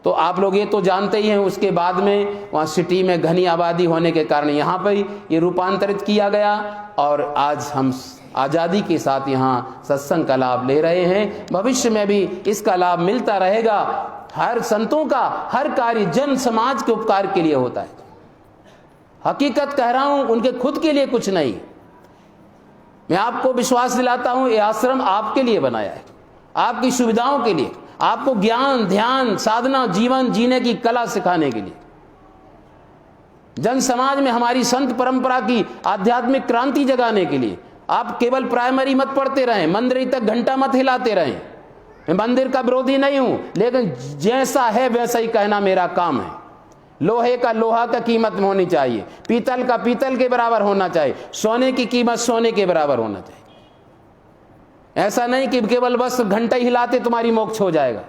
तो आप लोग ये तो जानते ही हैं। उसके बाद में वहाँ सिटी में घनी आबादी होने के कारण यहाँ पर ये रूपांतरित किया गया, और आज हम आज़ादी के साथ यहाँ सत्संग का लाभ ले रहे हैं। भविष्य में भी इसका लाभ मिलता रहेगा। हर संतों का हर कार्य जन समाज के उपकार के लिए होता है। हकीकत कह रहा हूं, उनके खुद के लिए कुछ नहीं। मैं आपको विश्वास दिलाता हूं, ये आश्रम आपके लिए बनाया है, आपकी सुविधाओं के लिए, आपको ज्ञान, ध्यान, साधना, जीवन जीने की कला सिखाने के लिए, जन समाज में हमारी संत परंपरा की आध्यात्मिक क्रांति जगाने के लिए। आप केवल प्राइमरी मत पढ़ते रहें, मंदिर तक घंटा मत हिलाते रहें। मैं मंदिर का विरोधी नहीं हूं, लेकिन जैसा है वैसा ही कहना मेरा काम है। लोहे का लोहा का कीमत होनी चाहिए, पीतल का पीतल के बराबर होना चाहिए, सोने की कीमत सोने के बराबर होना चाहिए। ऐसा नहीं कि केवल बस घंटा ही हिलाते तुम्हारी मोक्ष हो जाएगा।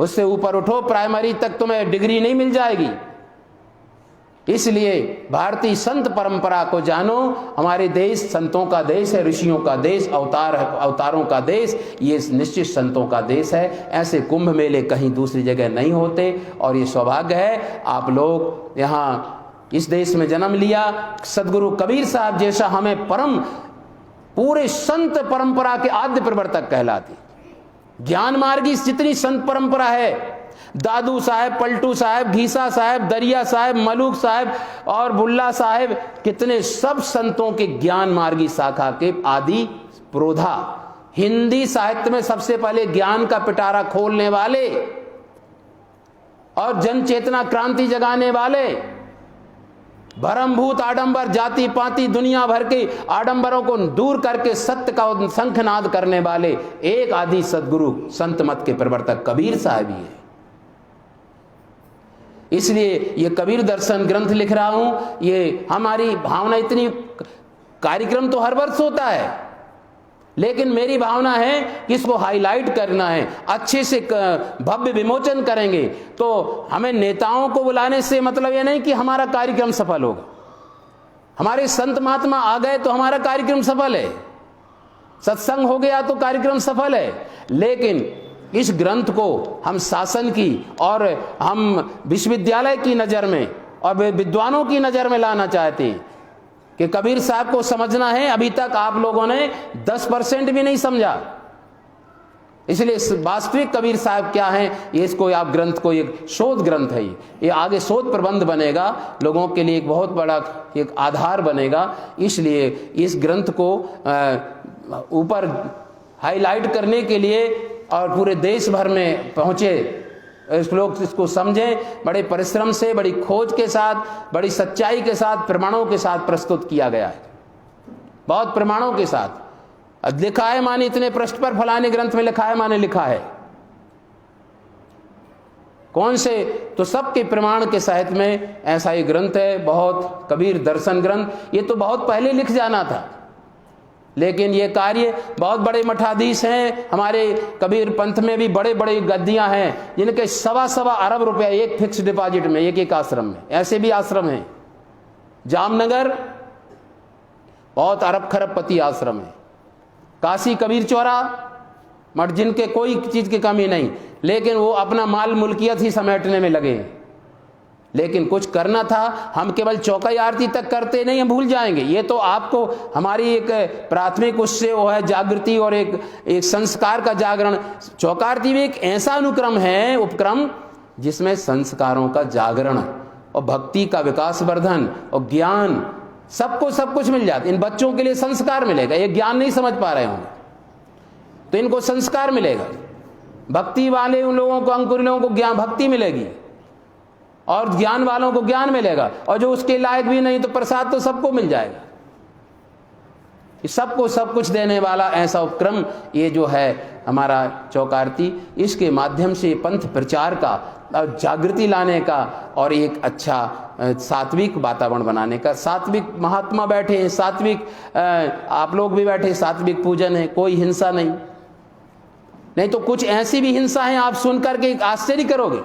उससे ऊपर उठो, प्राइमरी तक तुम्हें डिग्री नहीं मिल जाएगी। इसलिए भारतीय संत परंपरा को जानो। हमारे देश संतों का देश है, ऋषियों का देश, अवतारों का देश, ये निश्चित संतों का देश है। ऐसे कुंभ मेले कहीं दूसरी जगह नहीं होते और ये सौभाग्य है आप लोग यहाँ इस देश में जन्म लिया। सदगुरु कबीर साहब जैसा हमें परम पूरे संत परंपरा के आद्य प्रवर्तक कहलाते। ज्ञान मार्गी जितनी संत परंपरा है, दादू साहब, पलटू साहब, घीसा साहब, दरिया साहब, मलूक साहब और बुल्ला साहब, कितने सब संतों के ज्ञान मार्गी शाखा के आदि प्रोधा। हिंदी साहित्य में सबसे पहले ज्ञान का पिटारा खोलने वाले और जन चेतना क्रांति जगाने वाले, भरमभूत आडंबर, जाति पाति दुनिया भर के आडंबरों को दूर करके सत्य का शंखनाद करने वाले एक आदि सदगुरु संत मत के प्रवर्तक कबीर साहब ही है। इसलिए ये कबीर दर्शन ग्रंथ लिख रहा हूं। ये हमारी भावना, इतनी कार्यक्रम तो हर वर्ष होता है, लेकिन मेरी भावना है कि इसको हाईलाइट करना है, अच्छे से भव्य विमोचन करेंगे। तो हमें नेताओं को बुलाने से मतलब ये नहीं कि हमारा कार्यक्रम सफल होगा। हमारे संत महात्मा आ गए तो हमारा कार्यक्रम सफल है, सत्संग हो गया तो कार्यक्रम सफल है। लेकिन इस ग्रंथ को हम शासन की और हम विश्वविद्यालय की नज़र में और विद्वानों की नज़र में लाना चाहते हैं कि कबीर साहब को समझना है। अभी तक आप लोगों ने 10% भी नहीं समझा। इसलिए वास्तविक कबीर साहब क्या हैं, ये इसको आप ग्रंथ को, एक शोध ग्रंथ है, ये आगे शोध प्रबंध बनेगा, लोगों के लिए एक बहुत बड़ा एक आधार बनेगा। इसलिए इस ग्रंथ को ऊपर हाईलाइट करने के लिए और पूरे देश भर में पहुंचे, लोग इसको समझें। बड़े परिश्रम से, बड़ी खोज के साथ, बड़ी सच्चाई के साथ, प्रमाणों के साथ प्रस्तुत किया गया है, बहुत प्रमाणों के साथ लिखा है। माने इतने पृष्ठ पर फलाने ग्रंथ में लिखा है, माने लिखा है कौन से, तो सबके प्रमाण के साहित्य में ऐसा ही ग्रंथ है। बहुत कबीर दर्शन ग्रंथ, ये तो बहुत पहले लिख जाना था, लेकिन ये कार्य, बहुत बड़े मठाधीश हैं हमारे कबीर पंथ में भी, बड़े बड़े गद्दियां हैं जिनके सवा अरब रुपया एक फिक्स डिपॉजिट में एक आश्रम में। ऐसे भी आश्रम हैं, जामनगर बहुत अरब खरबपति आश्रम है, काशी कबीर चौरा मठ, जिनके कोई चीज की कमी नहीं, लेकिन वो अपना माल मुल्कियत ही समेटने में लगे हैं। लेकिन कुछ करना था, हम केवल चौकाई आरती तक करते नहीं, हम भूल जाएंगे। ये तो आपको हमारी एक प्राथमिक उससे वो है जागृति और एक संस्कार का जागरण। चौका आरती भी एक ऐसा अनुक्रम है, उपक्रम, जिसमें संस्कारों का जागरण और भक्ति का विकास वर्धन और ज्ञान, सबको सब कुछ मिल जाता है। इन बच्चों के लिए संस्कार मिलेगा, ये ज्ञान नहीं समझ पा रहे होंगे तो इनको संस्कार मिलेगा। भक्ति वाले उन लोगों को, अंकुरी लोगों को ज्ञान भक्ति मिलेगी और ज्ञान वालों को ज्ञान मिलेगा, और जो उसके लायक भी नहीं तो प्रसाद तो सबको मिल जाएगा। सबको सब कुछ देने वाला ऐसा उपक्रम ये जो है हमारा चौका आरती, इसके माध्यम से पंथ प्रचार का और जागृति लाने का और एक अच्छा सात्विक वातावरण बनाने का। सात्विक महात्मा बैठे हैं, सात्विक आप लोग भी बैठे, सात्विक पूजन है, कोई हिंसा नहीं तो कुछ ऐसी भी हिंसा है आप सुनकर के आश्चर्य करोगे।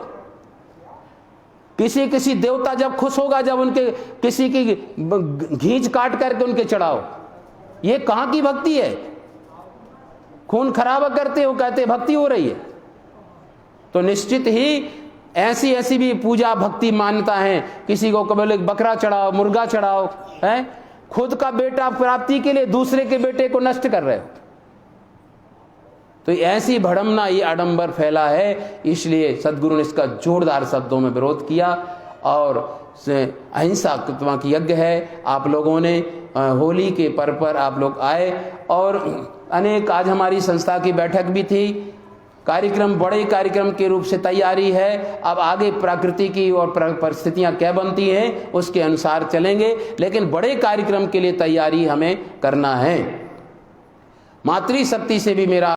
किसी देवता जब खुश होगा जब उनके किसी की घींच काट करके उनके चढ़ाओ, ये कहां की भक्ति है? खून खराबा करते हो, कहते भक्ति हो रही है। तो निश्चित ही ऐसी भी पूजा भक्ति मान्यता है। किसी को बोले बकरा चढ़ाओ, मुर्गा चढ़ाओ, है खुद का बेटा प्राप्ति के लिए दूसरे के बेटे को नष्ट कर रहे हो। तो ऐसी भड़मना, ये आडंबर फैला है, इसलिए सदगुरु ने इसका जोरदार शब्दों में विरोध किया और अहिंसा की यज्ञ है। आप लोगों ने होली के पर्व पर आप लोग आए और अनेक, आज हमारी संस्था की बैठक भी थी। कार्यक्रम बड़े कार्यक्रम के रूप से तैयारी है। अब आगे प्रकृति की और परिस्थितियां क्या बनती हैं उसके अनुसार चलेंगे, लेकिन बड़े कार्यक्रम के लिए तैयारी हमें करना है। मातृशक्ति से भी मेरा